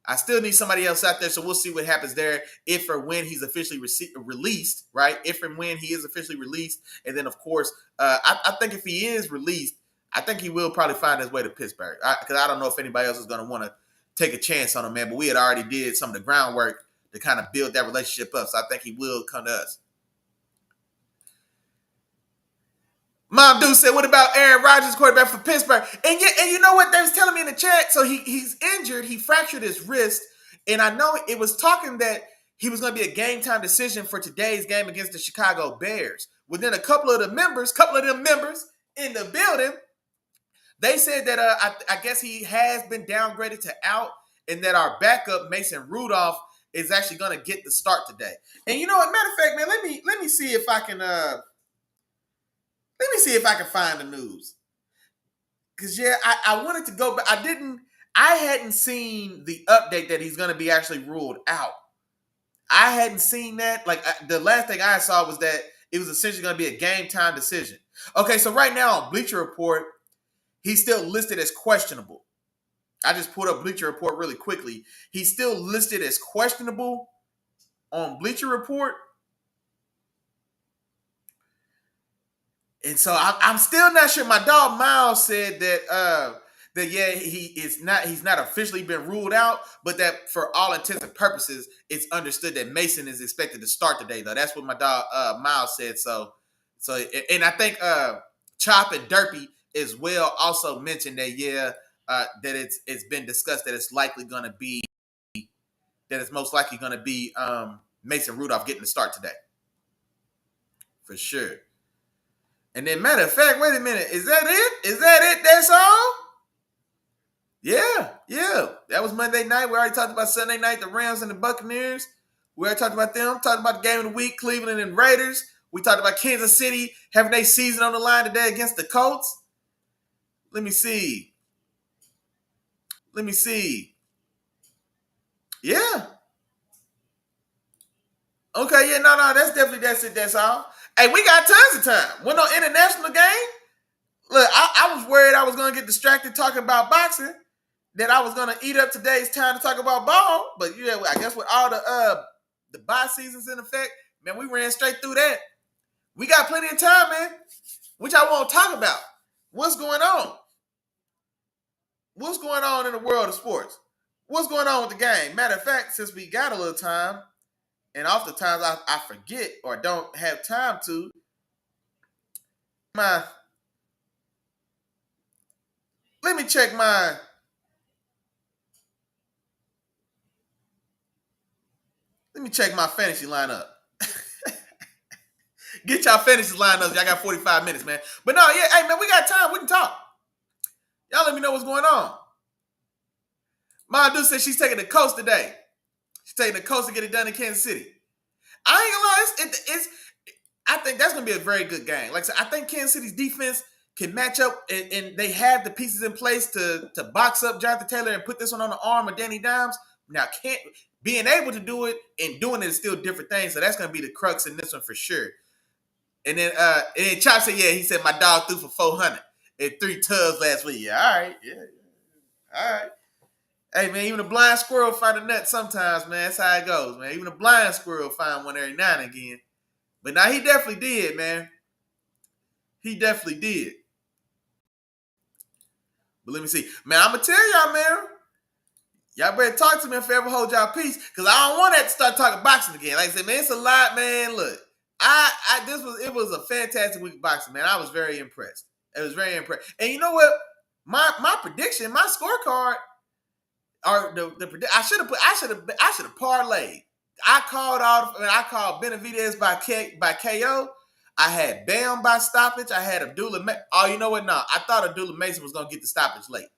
A: Out there, so we'll see what happens there if or when he's officially released, right? If and when he is officially released. And then, of course, I think if he is released, I think he will probably find his way to Pittsburgh. Because I don't know if anybody else is going to want to take a chance on him, man. But we had already did some of the groundwork to kind of build that relationship up. So I think he will come to us. Mom Dude said, what about Aaron Rodgers, quarterback for Pittsburgh? And you know what they was telling me in the chat? So he's injured. He fractured his wrist. And I know it was talking that he was going to be a game-time decision for today's game against the Chicago Bears. Within a couple of them members in the building, they said that I guess he has been downgraded to out. and that our backup Mason Rudolph is actually going to get the start today. And you know what? Matter of fact, man, let me see if I can find the news. Cause yeah, I wanted to go, but I hadn't seen the update that he's going to be actually ruled out. I hadn't seen that. Like the last thing I saw was that it was essentially going to be a game time decision. Okay, so right now on Bleacher Report, he's still listed as questionable. I just pulled up Bleacher Report really quickly. He's still listed as questionable on Bleacher Report. And so I'm still not sure. My dog Miles said that yeah, he's not officially been ruled out, but that for all intents and purposes, it's understood that Mason is expected to start today, though. That's what my dog Miles said. So and I think Chop and Derpy as well also mentioned that that it's been discussed that it's likely going to be most likely going to be Mason Rudolph getting the start today, for sure. And then, matter of fact, wait a minute. Is that it? Is that it? That's all? Yeah. That was Monday night. We already talked about Sunday night, the Rams and the Buccaneers. We already talked about them. Talked about the game of the week, Cleveland and Raiders. We talked about Kansas City having their season on the line today against the Colts. Let me see. Yeah. Okay, yeah, no, that's it, that's all. Hey, we got tons of time. We're no international game. Look, I was worried I was going to get distracted talking about boxing, that I was going to eat up today's time to talk about ball. But yeah, I guess with all the bye seasons in effect, man, we ran straight through that. We got plenty of time, man, which I want to talk about. What's going on? What's going on in the world of sports? What's going on with the game? Matter of fact, since we got a little time, and oftentimes I forget or don't have time to, let me check my fantasy lineup. Get y'all fantasy lineups. Y'all got 45 minutes, man. But no, yeah, hey, man, we got time. We can talk. Y'all let me know what's going on. Ma Dude said she's taking the Colts today. She's taking the Colts to get it done in Kansas City. I ain't gonna lie. I think that's going to be a very good game. Like I said, I think Kansas City's defense can match up, and they have the pieces in place to box up Jonathan Taylor and put this one on the arm of Danny Dimes. Now, being able to do it and doing it is still different things. So that's going to be the crux in this one for sure. And then Chop said, yeah, he said my dog threw for 400 and 3 tubs last week. Yeah, all right. Yeah. All right. Hey, man, even a blind squirrel find a nut sometimes, man. That's how it goes, man. Even a blind squirrel find one every now and again. But now he definitely did, man. He definitely did. But let me see. Man, I'm going to tell y'all, man. Y'all better talk to me if I ever hold y'all peace. Because I don't want that to start talking boxing again. Like I said, man, it's a lot, man. Look. It was a fantastic week of boxing, man. I was very impressed. It was very impressed. And you know what? My prediction, my scorecard, or I should have parlayed. I called Benavidez by KO. I had Bam by stoppage. I had Abdullah. Oh, you know what? No, I thought Abdullah Mason was gonna get the stoppage late,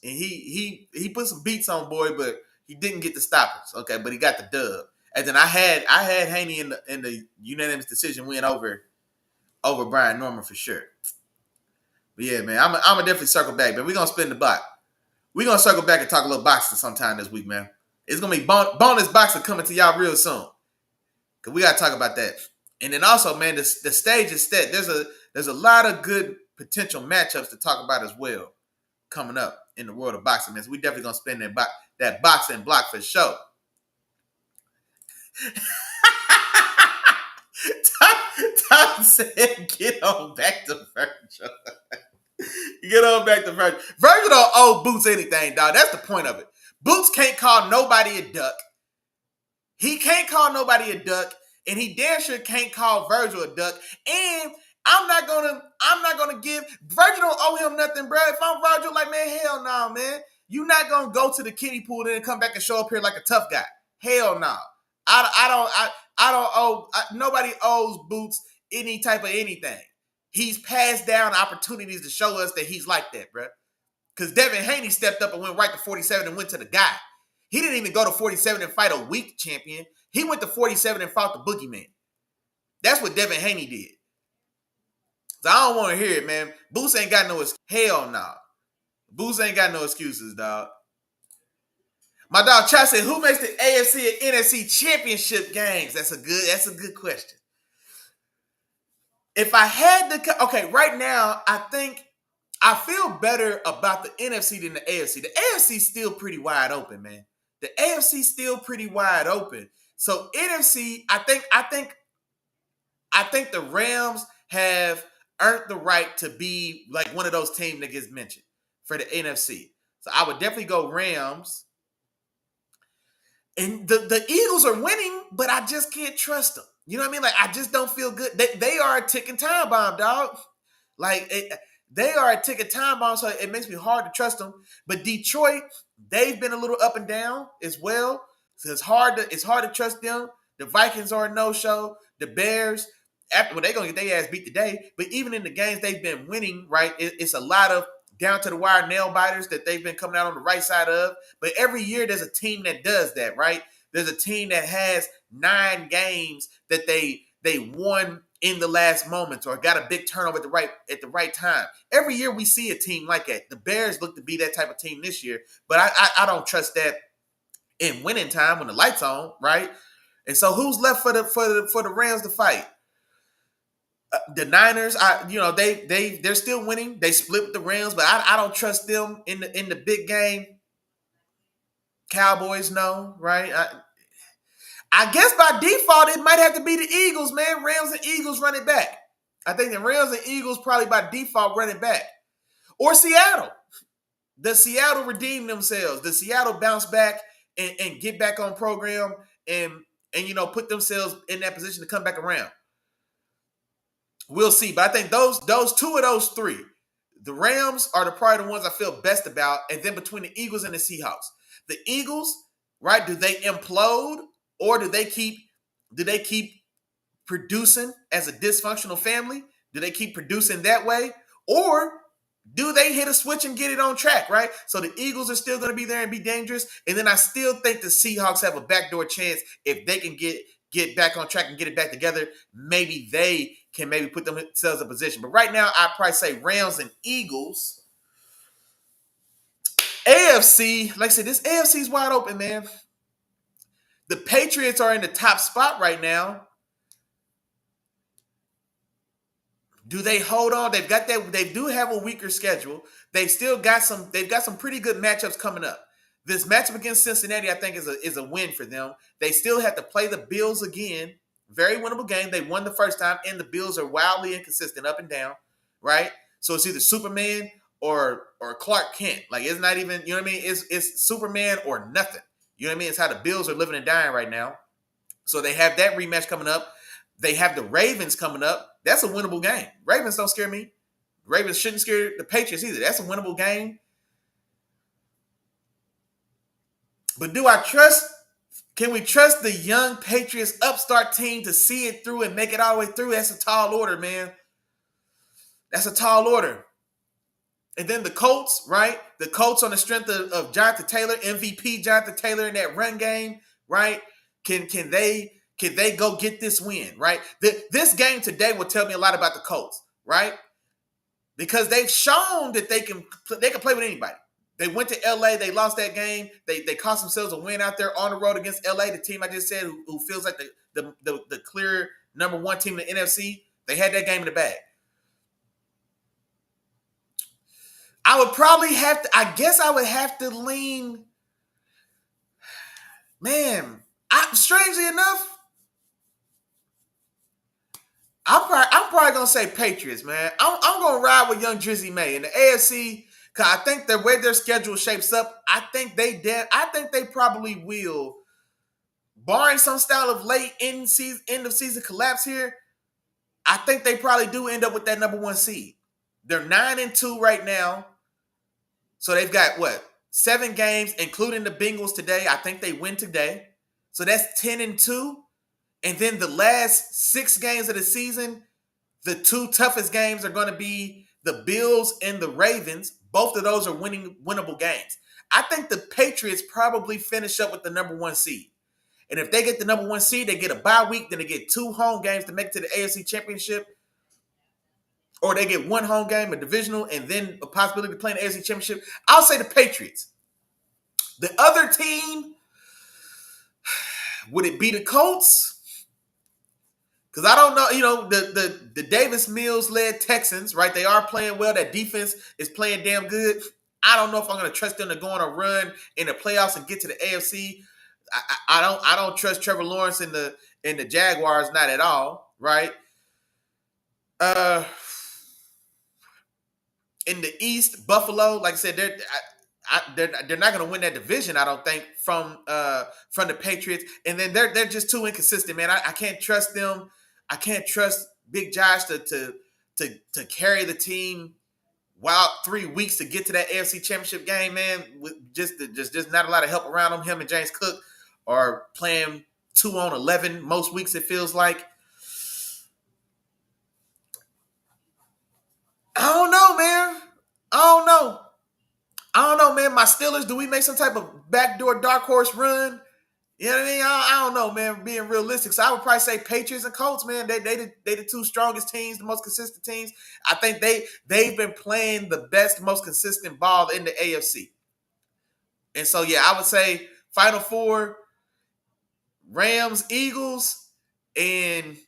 A: and he put some beats on boy, but he didn't get the stoppage. Okay, but he got the dub. And then I had Haney in the unanimous decision win over Brian Norman for sure. But yeah, man, I'm gonna definitely circle back, man. We're gonna spin the block. We're gonna circle back and talk a little boxing sometime this week, man. It's gonna be bonus boxing coming to y'all real soon. Cause we gotta talk about that. And then also, man, the stage is set. There's a lot of good potential matchups to talk about as well coming up in the world of boxing, man. So we definitely gonna spin that boxing block for sure. Tom said, "Get on back to Virgil." Get on back to Virgil. Virgil don't owe Boots anything, dog. That's the point of it. Boots can't call nobody a duck. He can't call nobody a duck, and he damn sure can't call Virgil a duck. And I'm not gonna give Virgil don't owe him nothing, bro. If I'm Virgil, like, man, hell no, man. You not gonna go to the kiddie pool and then come back and show up here like a tough guy. Hell no. I don't owe nobody owes Boots any type of anything. He's passed down opportunities to show us that he's like that, bro. Because Devin Haney stepped up and went right to 47 and went to the guy. He didn't even go to 47 and fight a weak champion. He went to 47 and fought the boogeyman. That's what Devin Haney did. So I don't want to hear it, man. Boots ain't got no excuses. Hell no. Boots ain't got no excuses, dog. My dog Chad said, who makes the AFC and NFC championship games? That's a good question. If I had to, okay, right now, I feel better about the NFC than the AFC. The AFC is still pretty wide open, man. The AFC is still pretty wide open. So NFC, I think the Rams have earned the right to be like one of those teams that gets mentioned for the NFC. So I would definitely go Rams. And the Eagles are winning, but I just can't trust them. You know what I mean? Like, I just don't feel good. They are a ticking time bomb, dog. They are a ticking time bomb, so it makes me hard to trust them. But Detroit, they've been a little up and down as well. So it's hard to trust them. The Vikings are a no-show. The Bears, they're going to get their ass beat today. But even in the games they've been winning, right, it's a lot of down-to-the-wire nail-biters that they've been coming out on the right side of. But every year there's a team that does that, right? There's a team that has 9 games that they won in the last moments or got a big turnover at the right time. Every year we see a team like that. The Bears look to be that type of team this year, but I don't trust that in winning time when the lights on, right? And so who's left for the Rams to fight? The Niners, they're still winning. They split with the Rams, but I don't trust them in the big game. Cowboys, no, right? I guess by default it might have to be the Eagles, man. Rams and Eagles run it back. I think the Rams and Eagles probably by default run it back, or Seattle. The Seattle redeem themselves. The Seattle bounce back and get back on program and put themselves in that position to come back around. We'll see. But I think those two of those three, the Rams are probably the ones I feel best about. And then between the Eagles and the Seahawks. The Eagles, right, do they implode or do they keep producing as a dysfunctional family? Do they keep producing that way? Or do they hit a switch and get it on track, right? So the Eagles are still going to be there and be dangerous. And then I still think the Seahawks have a backdoor chance if they can get back on track and get it back together. Maybe they can put themselves in position. But right now, I'd probably say Rams and Eagles. AFC, like I said, this AFC is wide open, man. The Patriots are in the top spot right now. Do they hold on? They've got that. They do have a weaker schedule. They've got some pretty good matchups coming up. This matchup against Cincinnati, I think, is a win for them. They still have to play the Bills again. Very winnable game. They won the first time, and the Bills are wildly inconsistent, up and down, right? So it's either Superman or Clark Kent. Like, it's not even, you know what I mean? It's Superman or nothing. You know what I mean? It's how the Bills are living and dying right now. So they have that rematch coming up. They have the Ravens coming up. That's a winnable game. Ravens don't scare me. Ravens shouldn't scare the Patriots either. That's a winnable game. But can we trust the young Patriots upstart team to see it through and make it all the way through? That's a tall order, man. That's a tall order. And then the Colts, right? The Colts on the strength of Jonathan Taylor, MVP Jonathan Taylor in that run game, right? Can they go get this win, right? This game today will tell me a lot about the Colts, right? Because they've shown that they can play with anybody. They went to LA, they lost that game. They cost themselves a win out there on the road against LA, the team I just said who feels like the clear number one team in the NFC. They had that game in the bag. I would have to lean. Man, strangely enough, I'm probably gonna say Patriots, man. I'm gonna ride with young Drizzy May in the AFC because I think the way their schedule shapes up, I think they probably will, barring some style of late end of season collapse here. I think they probably do end up with that number one seed. They're 9-2 right now. So they've got 7 games, including the Bengals today. I think they win today. So that's 10-2. And then the last 6 games of the season, the 2 toughest games are going to be the Bills and the Ravens. Both of those are winnable games. I think the Patriots probably finish up with the number 1 seed. And if they get the number 1 seed, they get a bye week, then they get 2 home games to make it to the AFC Championship. Or they get 1 home game, a divisional, and then a possibility to play in the AFC Championship. I'll say the Patriots. The other team, would it be the Colts? Because I don't know, the Davis Mills-led Texans, right? They are playing well. That defense is playing damn good. I don't know if I'm going to trust them to go on a run in the playoffs and get to the AFC. I don't trust Trevor Lawrence in the Jaguars, not at all, right? In the East, Buffalo, like I said, they're not going to win that division, I don't think, from the Patriots. And then they're just too inconsistent, man. I can't trust them. I can't trust Big Josh to carry the team 3 weeks to get to that AFC Championship game, man. With just not a lot of help around him. Him and James Cook are playing 2-on-11 most weeks, it feels like. I don't know, man. I don't know, man. My Steelers, do we make some type of backdoor dark horse run? You know what I mean? I don't know, man. Being realistic, so I would probably say Patriots and Colts, man. They the 2 strongest teams, the most consistent teams. I think they've been playing the best, most consistent ball in the AFC. And so, yeah, I would say Final 4, Rams, Eagles, and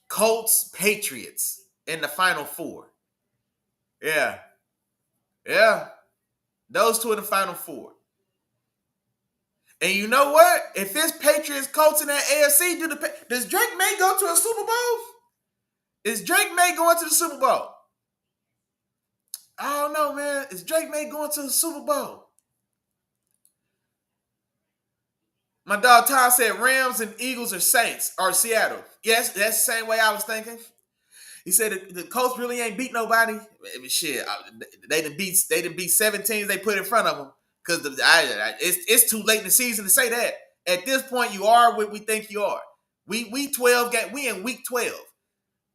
A: Colts, Patriots in the Final 4. Yeah. Those 2 in the Final 4. And you know what? If it's Patriots, Colts in that AFC, does Drake May go to a Super Bowl? Is Drake May going to the Super Bowl? I don't know, man. Is Drake May going to the Super Bowl? My dog Tom said Rams and Eagles or Saints or Seattle. Yes, that's the same way I was thinking. He said the Colts really ain't beat nobody. Shit, they done beat 7 teams they put in front of them. Because it's too late in the season to say that. At this point, you are what we think you are. We in week 12.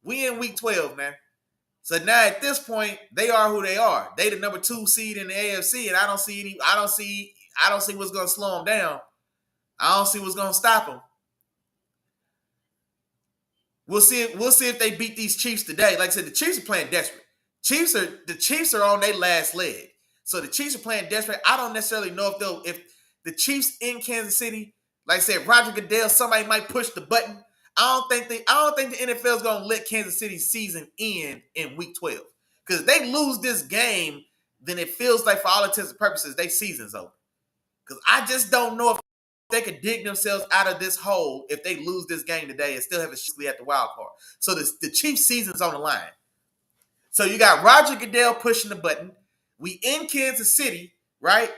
A: We in week 12, man. So now at this point, they are who they are. They the number 2 seed in the AFC, and I don't see what's gonna slow them down. I don't see what's gonna stop them. We'll see if they beat these Chiefs today. Like I said, the Chiefs are playing desperate. The Chiefs are on their last leg. So the Chiefs are playing desperate. I don't necessarily know if the Chiefs in Kansas City, like I said, Roger Goodell, somebody might push the button. I don't think the NFL is going to let Kansas City's season end in week 12. Because if they lose this game, then it feels like for all intents and purposes, their season's over. Because I just don't know if they could dig themselves out of this hole if they lose this game today and still have a shot at the wild card. So the Chiefs' season's on the line. So you got Roger Goodell pushing the button. We in Kansas City, right?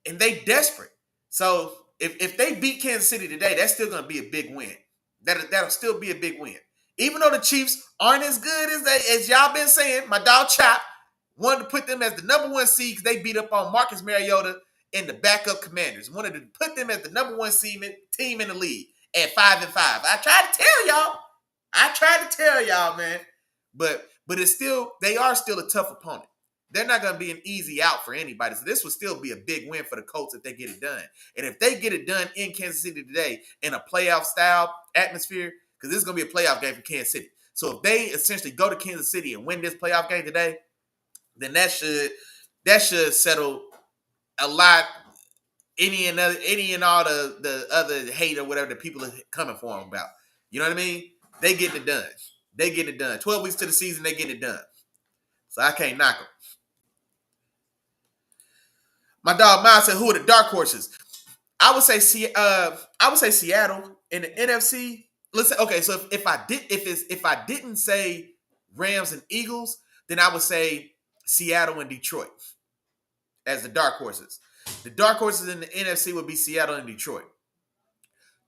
A: And they desperate. So if they beat Kansas City today, that's still going to be a big win. That'll still be a big win. Even though the Chiefs aren't as good as y'all been saying, my dog Chop wanted to put them as the number 1 seed because they beat up on Marcus Mariota and the backup Commanders. Wanted to put them as the number 1 seed team in the league at 5-5. I tried to tell y'all, man. But it's still, they are still a tough opponent. They're not going to be an easy out for anybody. So this would still be a big win for the Colts if they get it done. And if they get it done in Kansas City today in a playoff-style atmosphere, because this is going to be a playoff game for Kansas City. So if they essentially go to Kansas City and win this playoff game today, then that should settle a lot, any and all the other hate or whatever that people are coming for them about. You know what I mean? They getting it done. 12 weeks to the season, they getting it done. So I can't knock them. My dog Miles said, "Who are the dark horses?" I would say Seattle in the NFC. Listen, okay, so if I didn't say Rams and Eagles, then I would say Seattle and Detroit as the dark horses. The dark horses in the NFC would be Seattle and Detroit.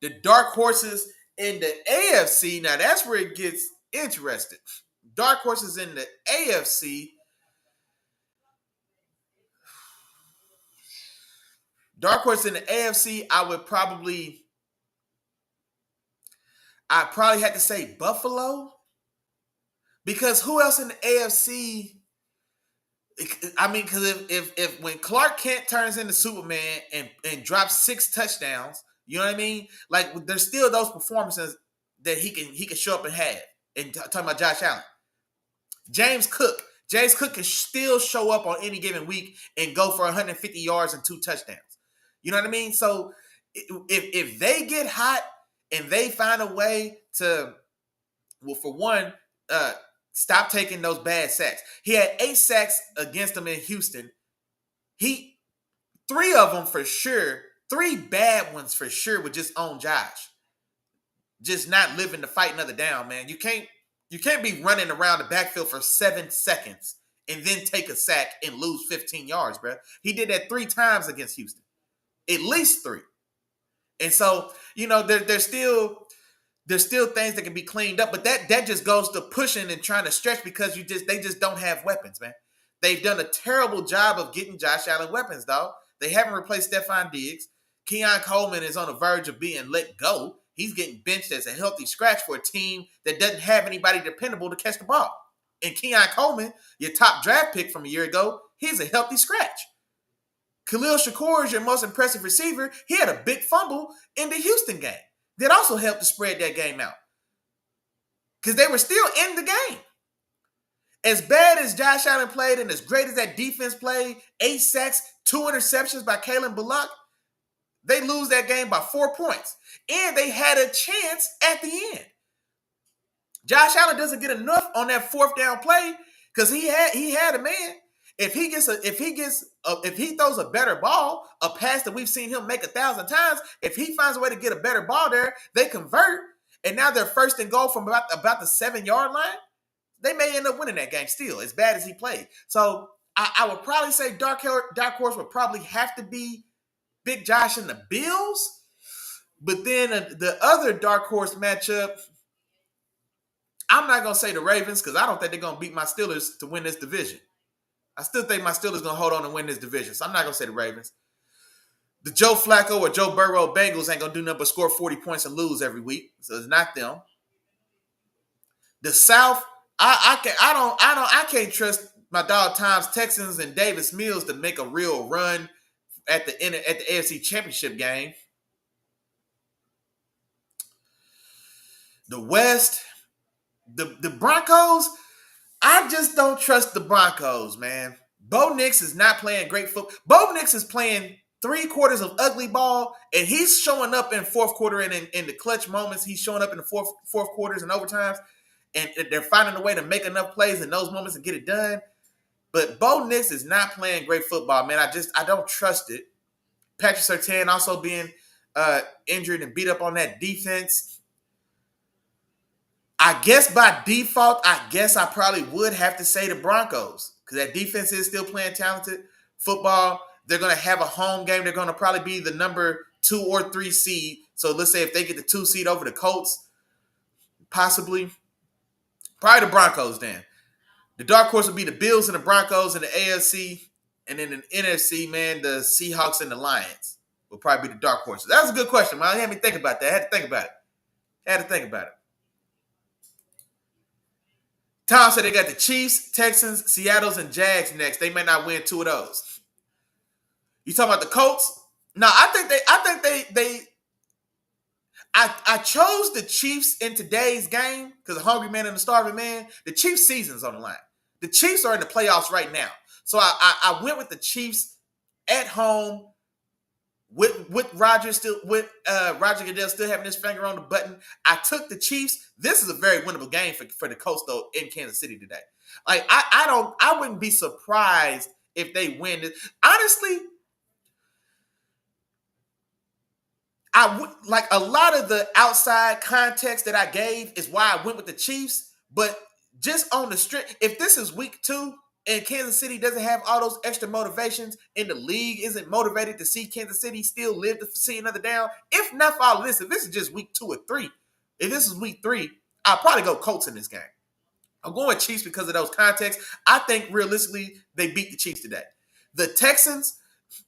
A: The dark horses in the AFC, now that's where it gets interesting. Dark horses in the AFC. Dark horse in the AFC, I'd probably have to say Buffalo. Because who else in the AFC I mean, because if when Clark Kent turns into Superman and drops 6 touchdowns, you know what I mean? Like there's still those performances that he can show up and have. And talking about Josh Allen, James Cook. James Cook can still show up on any given week and go for 150 yards and 2 touchdowns. You know what I mean? So if they get hot and they find a way to, well, for one, stop taking those bad sacks. He had 8 sacks against them in Houston. 3 of them for sure, 3 bad ones for sure were just on Josh. Just not living to fight another down, man. You can't be running around the backfield for 7 seconds and then take a sack and lose 15 yards, bro. He did that 3 times against Houston. At least 3. And so, there's still things that can be cleaned up, but that just goes to pushing and trying to stretch because they just don't have weapons, man. They've done a terrible job of getting Josh Allen weapons, dog. They haven't replaced Stephon Diggs. Keon Coleman is on the verge of being let go. He's getting benched as a healthy scratch for a team that doesn't have anybody dependable to catch the ball. And Keon Coleman, your top draft pick from a year ago, he's a healthy scratch. Khalil Shakur is your most impressive receiver. He had a big fumble in the Houston game that also helped to spread that game out. Because they were still in the game. As bad as Josh Allen played and as great as that defense played, 8 sacks, 2 interceptions by Kalen Bullock, they lose that game by 4 points. And they had a chance at the end. Josh Allen doesn't get enough on that 4th down play because he had a man. If he throws a better ball, a pass that we've seen him make 1,000 times, if he finds a way to get a better ball there, they convert, and now they're 1st and goal from about the 7-yard line. They may end up winning that game still, as bad as he played. So I would probably say dark horse would probably have to be Big Josh and the Bills. But then the other dark horse matchup, I'm not going to say the Ravens because I don't think they're going to beat my Steelers to win this division. I still think my Steelers going to hold on and win this division. So I'm not going to say the Ravens. The Joe Flacco or Joe Burrow Bengals ain't going to do nothing but score 40 points and lose every week. So it's not them. The South, I can't trust my dog Times Texans and Davis Mills to make a real run at the AFC Championship game. The West, the Broncos, I just don't trust the Broncos, man. Bo Nix is not playing great football. Bo Nix is playing 3 quarters of ugly ball, and he's showing up in 4th quarter and in the clutch moments. He's showing up in the fourth quarters and overtimes, and they're finding a way to make enough plays in those moments and get it done. But Bo Nix is not playing great football, man. I don't trust it. Patrick Surtain also being injured and beat up on that defense. I guess by default, I probably would have to say the Broncos because that defense is still playing talented football. They're going to have a home game. They're going to probably be the number 2 or 3 seed. So let's say if they get the 2 seed over the Colts, possibly. Probably the Broncos then. The dark horse would be the Bills and the Broncos in the AFC. And then in the NFC, man, the Seahawks and the Lions will probably be the dark horses. That was a good question, man. I had me think about that. I had to think about it. Tom said they got the Chiefs, Texans, Seattle's, and Jags next. They may not win 2 of those. You talking about the Colts? No, I chose the Chiefs in today's game because the hungry man and the starving man. The Chiefs' season's on the line. The Chiefs are in the playoffs right now. So I went with the Chiefs at home with Roger Goodell still having his finger on the button. I took the Chiefs. This is a very winnable game for the Colts though in Kansas City today. Like I wouldn't be surprised if they win this. Honestly, I would like a lot of the outside context that I gave is why I went with the Chiefs, but just on the strength, if this is week 2 and Kansas City doesn't have all those extra motivations and the league isn't motivated to see Kansas City still live to see another down, if not for all of this, if this is just week 2 or 3, if this is week 3, I'll probably go Colts in this game. I'm going with Chiefs because of those contexts. I think realistically they beat the Chiefs today. The Texans,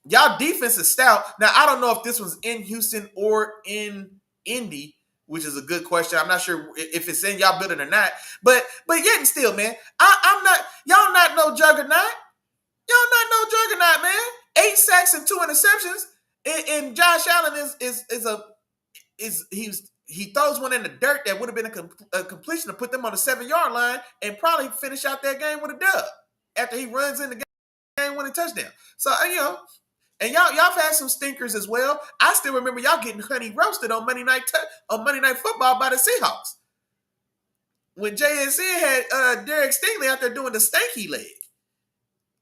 A: y'all defense is stout. Now, I don't know if this was in Houston or in Indy, which is a good question. I'm not sure if it's in y'all building or not. But yet and still, man, I'm not, y'all not no juggernaut. Y'all not no juggernaut, man. 8 sacks and 2 interceptions. And Josh Allen he throws one in the dirt that would have been a completion to put them on the 7-yard line and probably finish out that game with a dub after he runs in the game winning touchdown. So and y'all had some stinkers as well. I still remember y'all getting honey roasted on Monday Night Football by the Seahawks when JSN had Derek Stingley out there doing the stanky leg.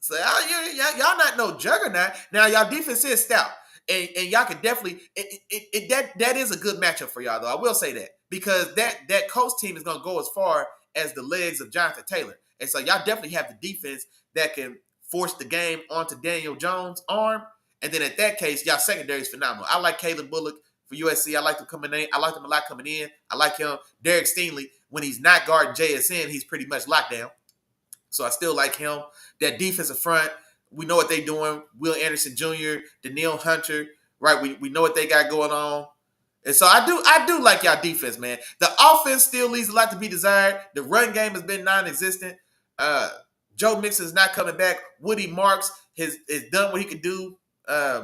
A: So y'all not no juggernaut. Now y'all defense is stout, and y'all can definitely that is a good matchup for y'all though. I will say that because that Colts team is gonna go as far as the legs of Jonathan Taylor, and so y'all definitely have the defense that can force the game onto Daniel Jones' arm, and then at that case, y'all secondary is phenomenal. I like Caleb Bullock for USC. I like him coming in. I like him a lot coming in. I like him. Derek Stingley, when he's not guarding JSN, he's pretty much locked down. So I still like him. That defensive front, we know what they're doing. Will Anderson Jr., Danielle Hunter, right? We know what they got going on. And so I do like y'all defense, man. The offense still leaves a lot to be desired. The run game has been non-existent. Joe Mixon's not coming back. Woody Marks has done what he could do.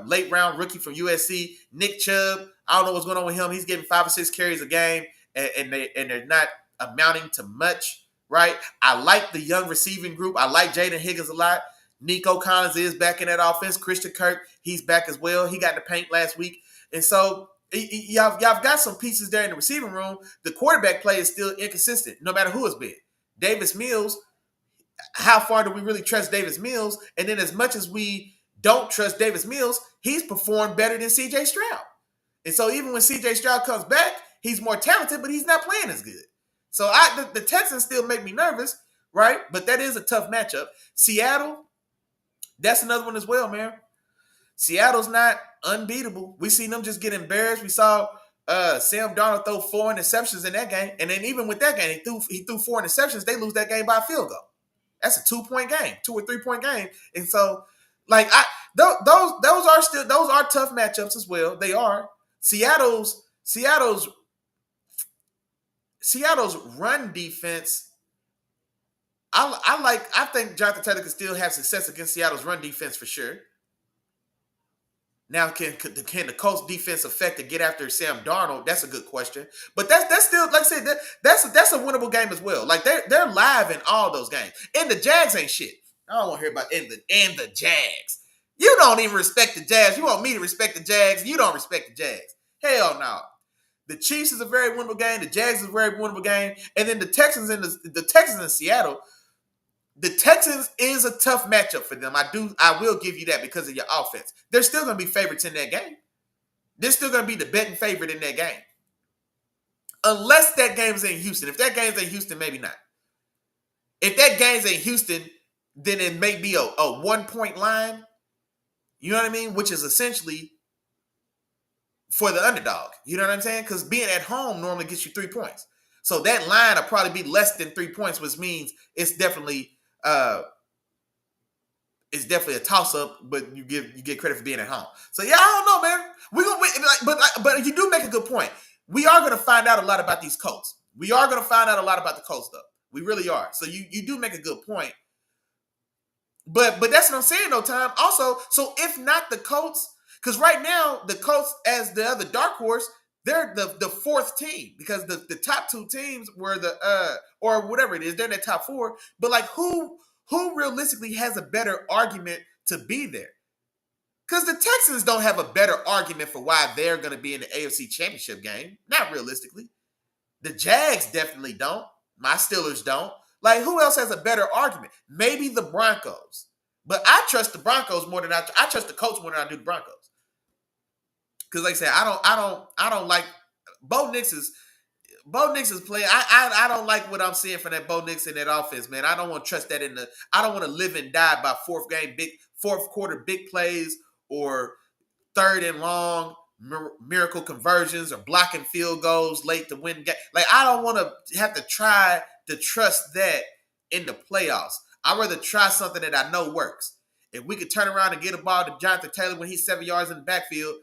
A: Late round rookie from USC. Nick Chubb, I don't know what's going on with him. He's getting 5 or 6 carries a game, and they're not amounting to much. Right? I like the young receiving group. I like Jaden Higgins a lot. Nico Collins is back in that offense. Christian Kirk, he's back as well. He got the paint last week. And so y'all got some pieces there in the receiving room. The quarterback play is still inconsistent, no matter who it's been. Davis Mills, how far do we really trust Davis Mills? And then as much as we don't trust Davis Mills, he's performed better than C.J. Stroud. And so even when C.J. Stroud comes back, he's more talented, but he's not playing as good. So the Texans still make me nervous, right? But that is a tough matchup. Seattle, that's another one as well, man. Seattle's not unbeatable. We seen them just get embarrassed. We saw Sam Darnold throw 4 interceptions in that game. And then even with that game, he threw 4 interceptions. They lose that game by a field goal. That's a 2-point game, 2 or 3 point game. And so, like, those are tough matchups as well. They are. Seattle's run defense, I think Jonathan Taylor can still have success against Seattle's run defense for sure. Now, can the Colts defense affect to get after Sam Darnold? That's a good question. But that's still, like I said, that's a winnable game as well. Like they're live in all those games. And the Jags ain't shit. I don't want to hear about the Jags. You don't even respect the Jags. You want me to respect the Jags? You don't respect the Jags. Hell no. The Chiefs is a very winnable game. The Jags is a very winnable game. And then the Texans and the Texans in Seattle. The Texans is a tough matchup for them. I will give you that because of your offense. They're still going to be favorites in that game. They're still going to be the betting favorite in that game. Unless that game's in Houston. If that game's in Houston, maybe not. If that game's in Houston, then it may be a 1-point line. You know what I mean? Which is essentially for the underdog. You know what I'm saying? Because being at home normally gets you 3 points. So that line will probably be less than 3 points, which means it's definitely a toss-up, but you get credit for being at home. So yeah, I don't know, man. We're gonna win, but you do make a good point. We are gonna find out a lot about these Colts. We are gonna find out a lot about the Colts, though. We really are. So you do make a good point. But that's what I'm saying, though, Tom. Also, so if not the Colts, because right now the Colts, as the other dark horse, they're the 4th team because the top 2 teams were or whatever it is, they're in the top 4. But like who realistically has a better argument to be there? Because the Texans don't have a better argument for why they're going to be in the AFC Championship game. Not realistically. The Jags definitely don't. My Steelers don't. Like, who else has a better argument? Maybe the Broncos. But I trust the Broncos more than I trust the Colts more than I do the Broncos. Because like I said, I don't like Bo Nix is playing. I don't like what I'm seeing from that Bo Nix in that offense, man. I don't want to trust that I don't want to live and die by fourth quarter big plays or 3rd and long miracle conversions or blocking field goals late to win game. Like, I don't want to have to try to trust that in the playoffs. I'd rather try something that I know works. If we could turn around and get a ball to Jonathan Taylor when he's 7 yards in the backfield,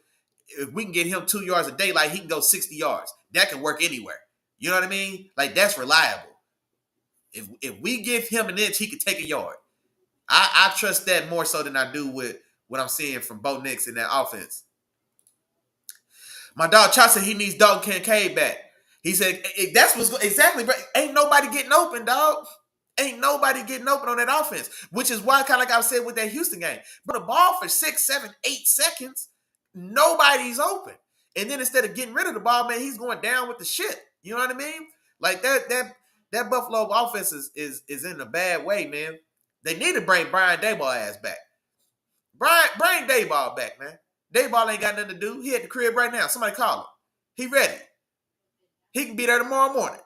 A: if we can get him 2 yards a day, like he can go 60 yards. That can work anywhere. You know what I mean? Like, that's reliable. If we give him an inch, he could take a yard. I trust that more so than I do with what I'm seeing from Bo Nix in that offense. My dog Chop said he needs Dalton Kincaid back. He said that's what's exactly. Ain't nobody getting open, dog. Ain't nobody getting open on that offense, which is why, kind of like I said with that Houston game, but the ball for 6, 7, 8 seconds, nobody's open. And then instead of getting rid of the ball, man, he's going down with the shit. You know what I mean? Like that Buffalo offense is in a bad way, man. They need to bring Brian Daboll ass back. Bring Daboll back, man. Daboll ain't got nothing to do. He at the crib right now. Somebody call him. He ready. He can be there tomorrow morning.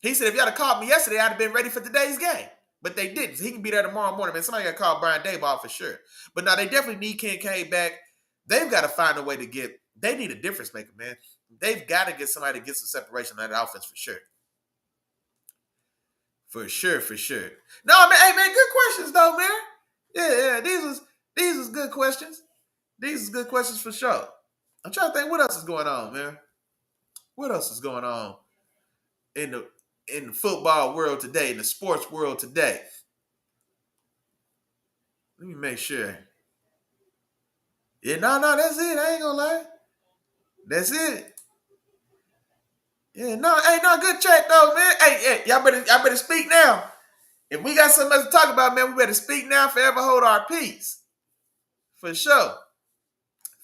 A: He said, if y'all had called me yesterday, I'd have been ready for today's game. But they didn't. So he can be there tomorrow morning, man. Somebody got to call Brian Daboll for sure. But now they definitely need Kincaid back. They've got to find a way to get – they need a difference maker, man. They've got to get somebody to get some separation on that offense for sure. For sure. No, man, hey, man, good questions, though, man. Yeah, these was good questions. These is good questions for sure. I'm trying to think what else is going on, man. What else is going on in the football world today, in the sports world today? Let me make sure. Yeah, no, that's it. I ain't gonna lie. That's it. Yeah, no, good chat though, man. Hey, y'all better speak now. If we got something else to talk about, man, we better speak now, forever hold our peace. For sure.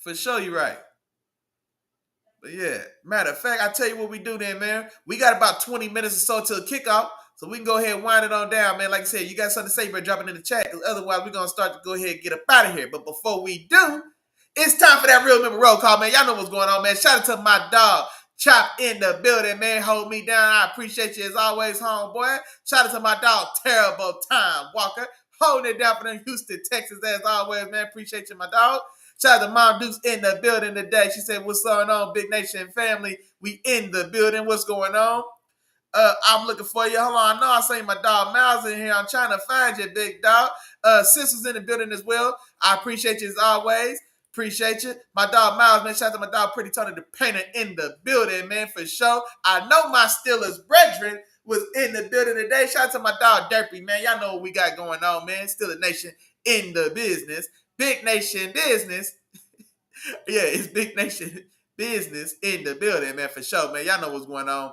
A: For sure, you're right. But yeah, matter of fact, I tell you what we do then, man. We got about 20 minutes or so till kickoff, so we can go ahead and wind it on down, man. Like I said, you got something to say, but drop it in the chat, because otherwise we're going to start to go ahead and get up out of here. But before we do, it's time for that Real Member Roll Call, man. Y'all know what's going on, man. Shout out to my dog, Chop in the building, man. Hold me down. I appreciate you as always, homeboy. Shout out to my dog, Terrible Time Walker. Holding it down for them Houston, Texas, as always, man. Appreciate you, my dog. Shout out to Mom Dukes in the building today. She said, what's going on, Big Nation family? We in the building. What's going on? I'm looking for you. Hold on. I know I seen my dog Miles in here. I'm trying to find you, big dog. Sis was in the building as well. I appreciate you as always. Appreciate you. My dog Miles, man. Shout out to my dog Pretty Tony the Painter in the building, man, for sure. I know my Steelers brethren was in the building today. Shout out to my dog Derpy, man. Y'all know what we got going on, man. Steelers Nation in the business. Big Nation business. Yeah, it's Big Nation business in the building, man, for sure, man. Y'all know what's going on.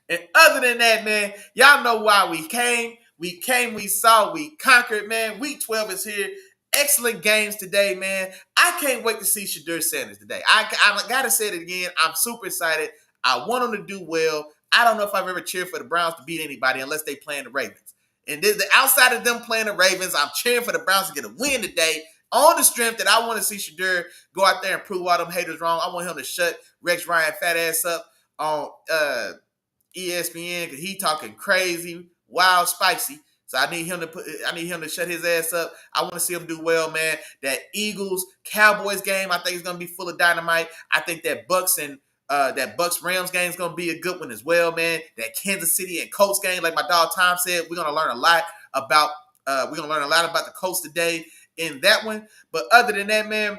A: And other than that, man, y'all know why we came. We came, we saw, we conquered, man. Week 12 is here. Excellent games today, man. I can't wait to see Shedeur Sanders today. I got to say it again. I'm super excited. I want him to do well. I don't know if I've ever cheered for the Browns to beat anybody unless they playing the Ravens. And outside of them playing the Ravens, I'm cheering for the Browns to get a win today on the strength that I want to see Shedeur go out there and prove all them haters wrong. I want him to shut Rex Ryan fat ass up on ESPN because he talking crazy, wild, spicy. So I need him to shut his ass up. I want to see him do well, man. That Eagles Cowboys game, I think is gonna be full of dynamite. I think that Bucks Rams game is gonna be a good one as well, man. That Kansas City and Colts game, like my dog Tom said, we're gonna learn a lot about the Colts today in that one. But other than that, man,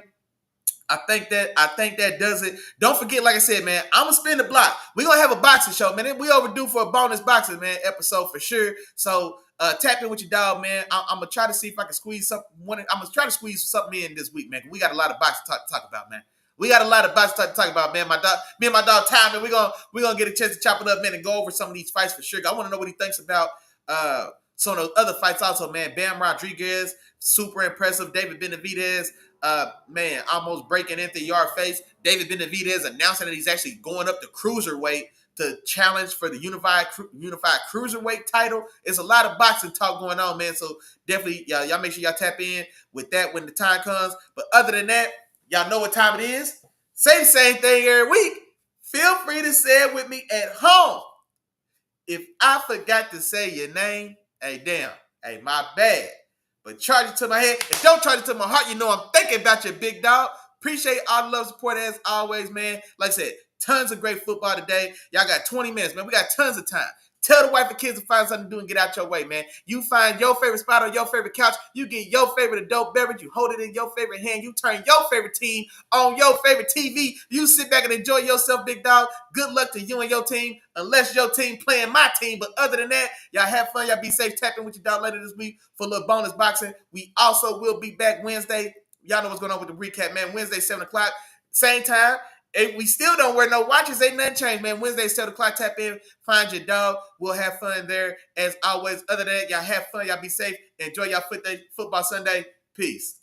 A: I think that does it. Don't forget, like I said, man, I'm gonna spin the block. We're gonna have a boxing show, man. We overdue for a bonus boxing, man, episode for sure. So tap in with your dog, man. I'm gonna try to see if I can squeeze something. I'm gonna try to squeeze something in this week, man. We got a lot of boxing to talk about, man. We got a lot of boxing to talk about, man. Me and my dog Ty, man, we're gonna get a chance to chop it up, man, and go over some of these fights for sure. I want to know what he thinks about some of those other fights also, man. Bam Rodriguez, super impressive. David Benavidez, man, almost breaking into your face. David Benavidez announcing that he's actually going up to cruiserweight to challenge for the unified cruiserweight title. It's a lot of boxing talk going on, man. So definitely, y'all make sure y'all tap in with that when the time comes. But other than that, y'all know what time it is. Say the same thing every week. Feel free to say it with me at home. If I forgot to say your name, hey, damn. Hey, my bad. But charge it to my head. And don't charge it to my heart. You know I'm thinking about you, big dog. Appreciate all the love, support as always, man. Like I said, tons of great football today. Y'all got 20 minutes, man. We got tons of time. Tell the wife and kids to find something to do and get out your way, man. You find your favorite spot on your favorite couch. You get your favorite adult beverage. You hold it in your favorite hand. You turn your favorite team on your favorite TV. You sit back and enjoy yourself, big dog. Good luck to you and your team, unless your team playing my team. But other than that, y'all have fun. Y'all be safe. Tap in with your dog later this week for a little bonus boxing. We also will be back Wednesday. Y'all know what's going on with the recap, man. Wednesday, 7 o'clock. Same time. If we still don't wear no watches, ain't nothing changed, man. Wednesday, 7 o'clock, tap in, find your dog. We'll have fun there. As always, other than that, y'all have fun. Y'all be safe. Enjoy y'all football Sunday. Peace.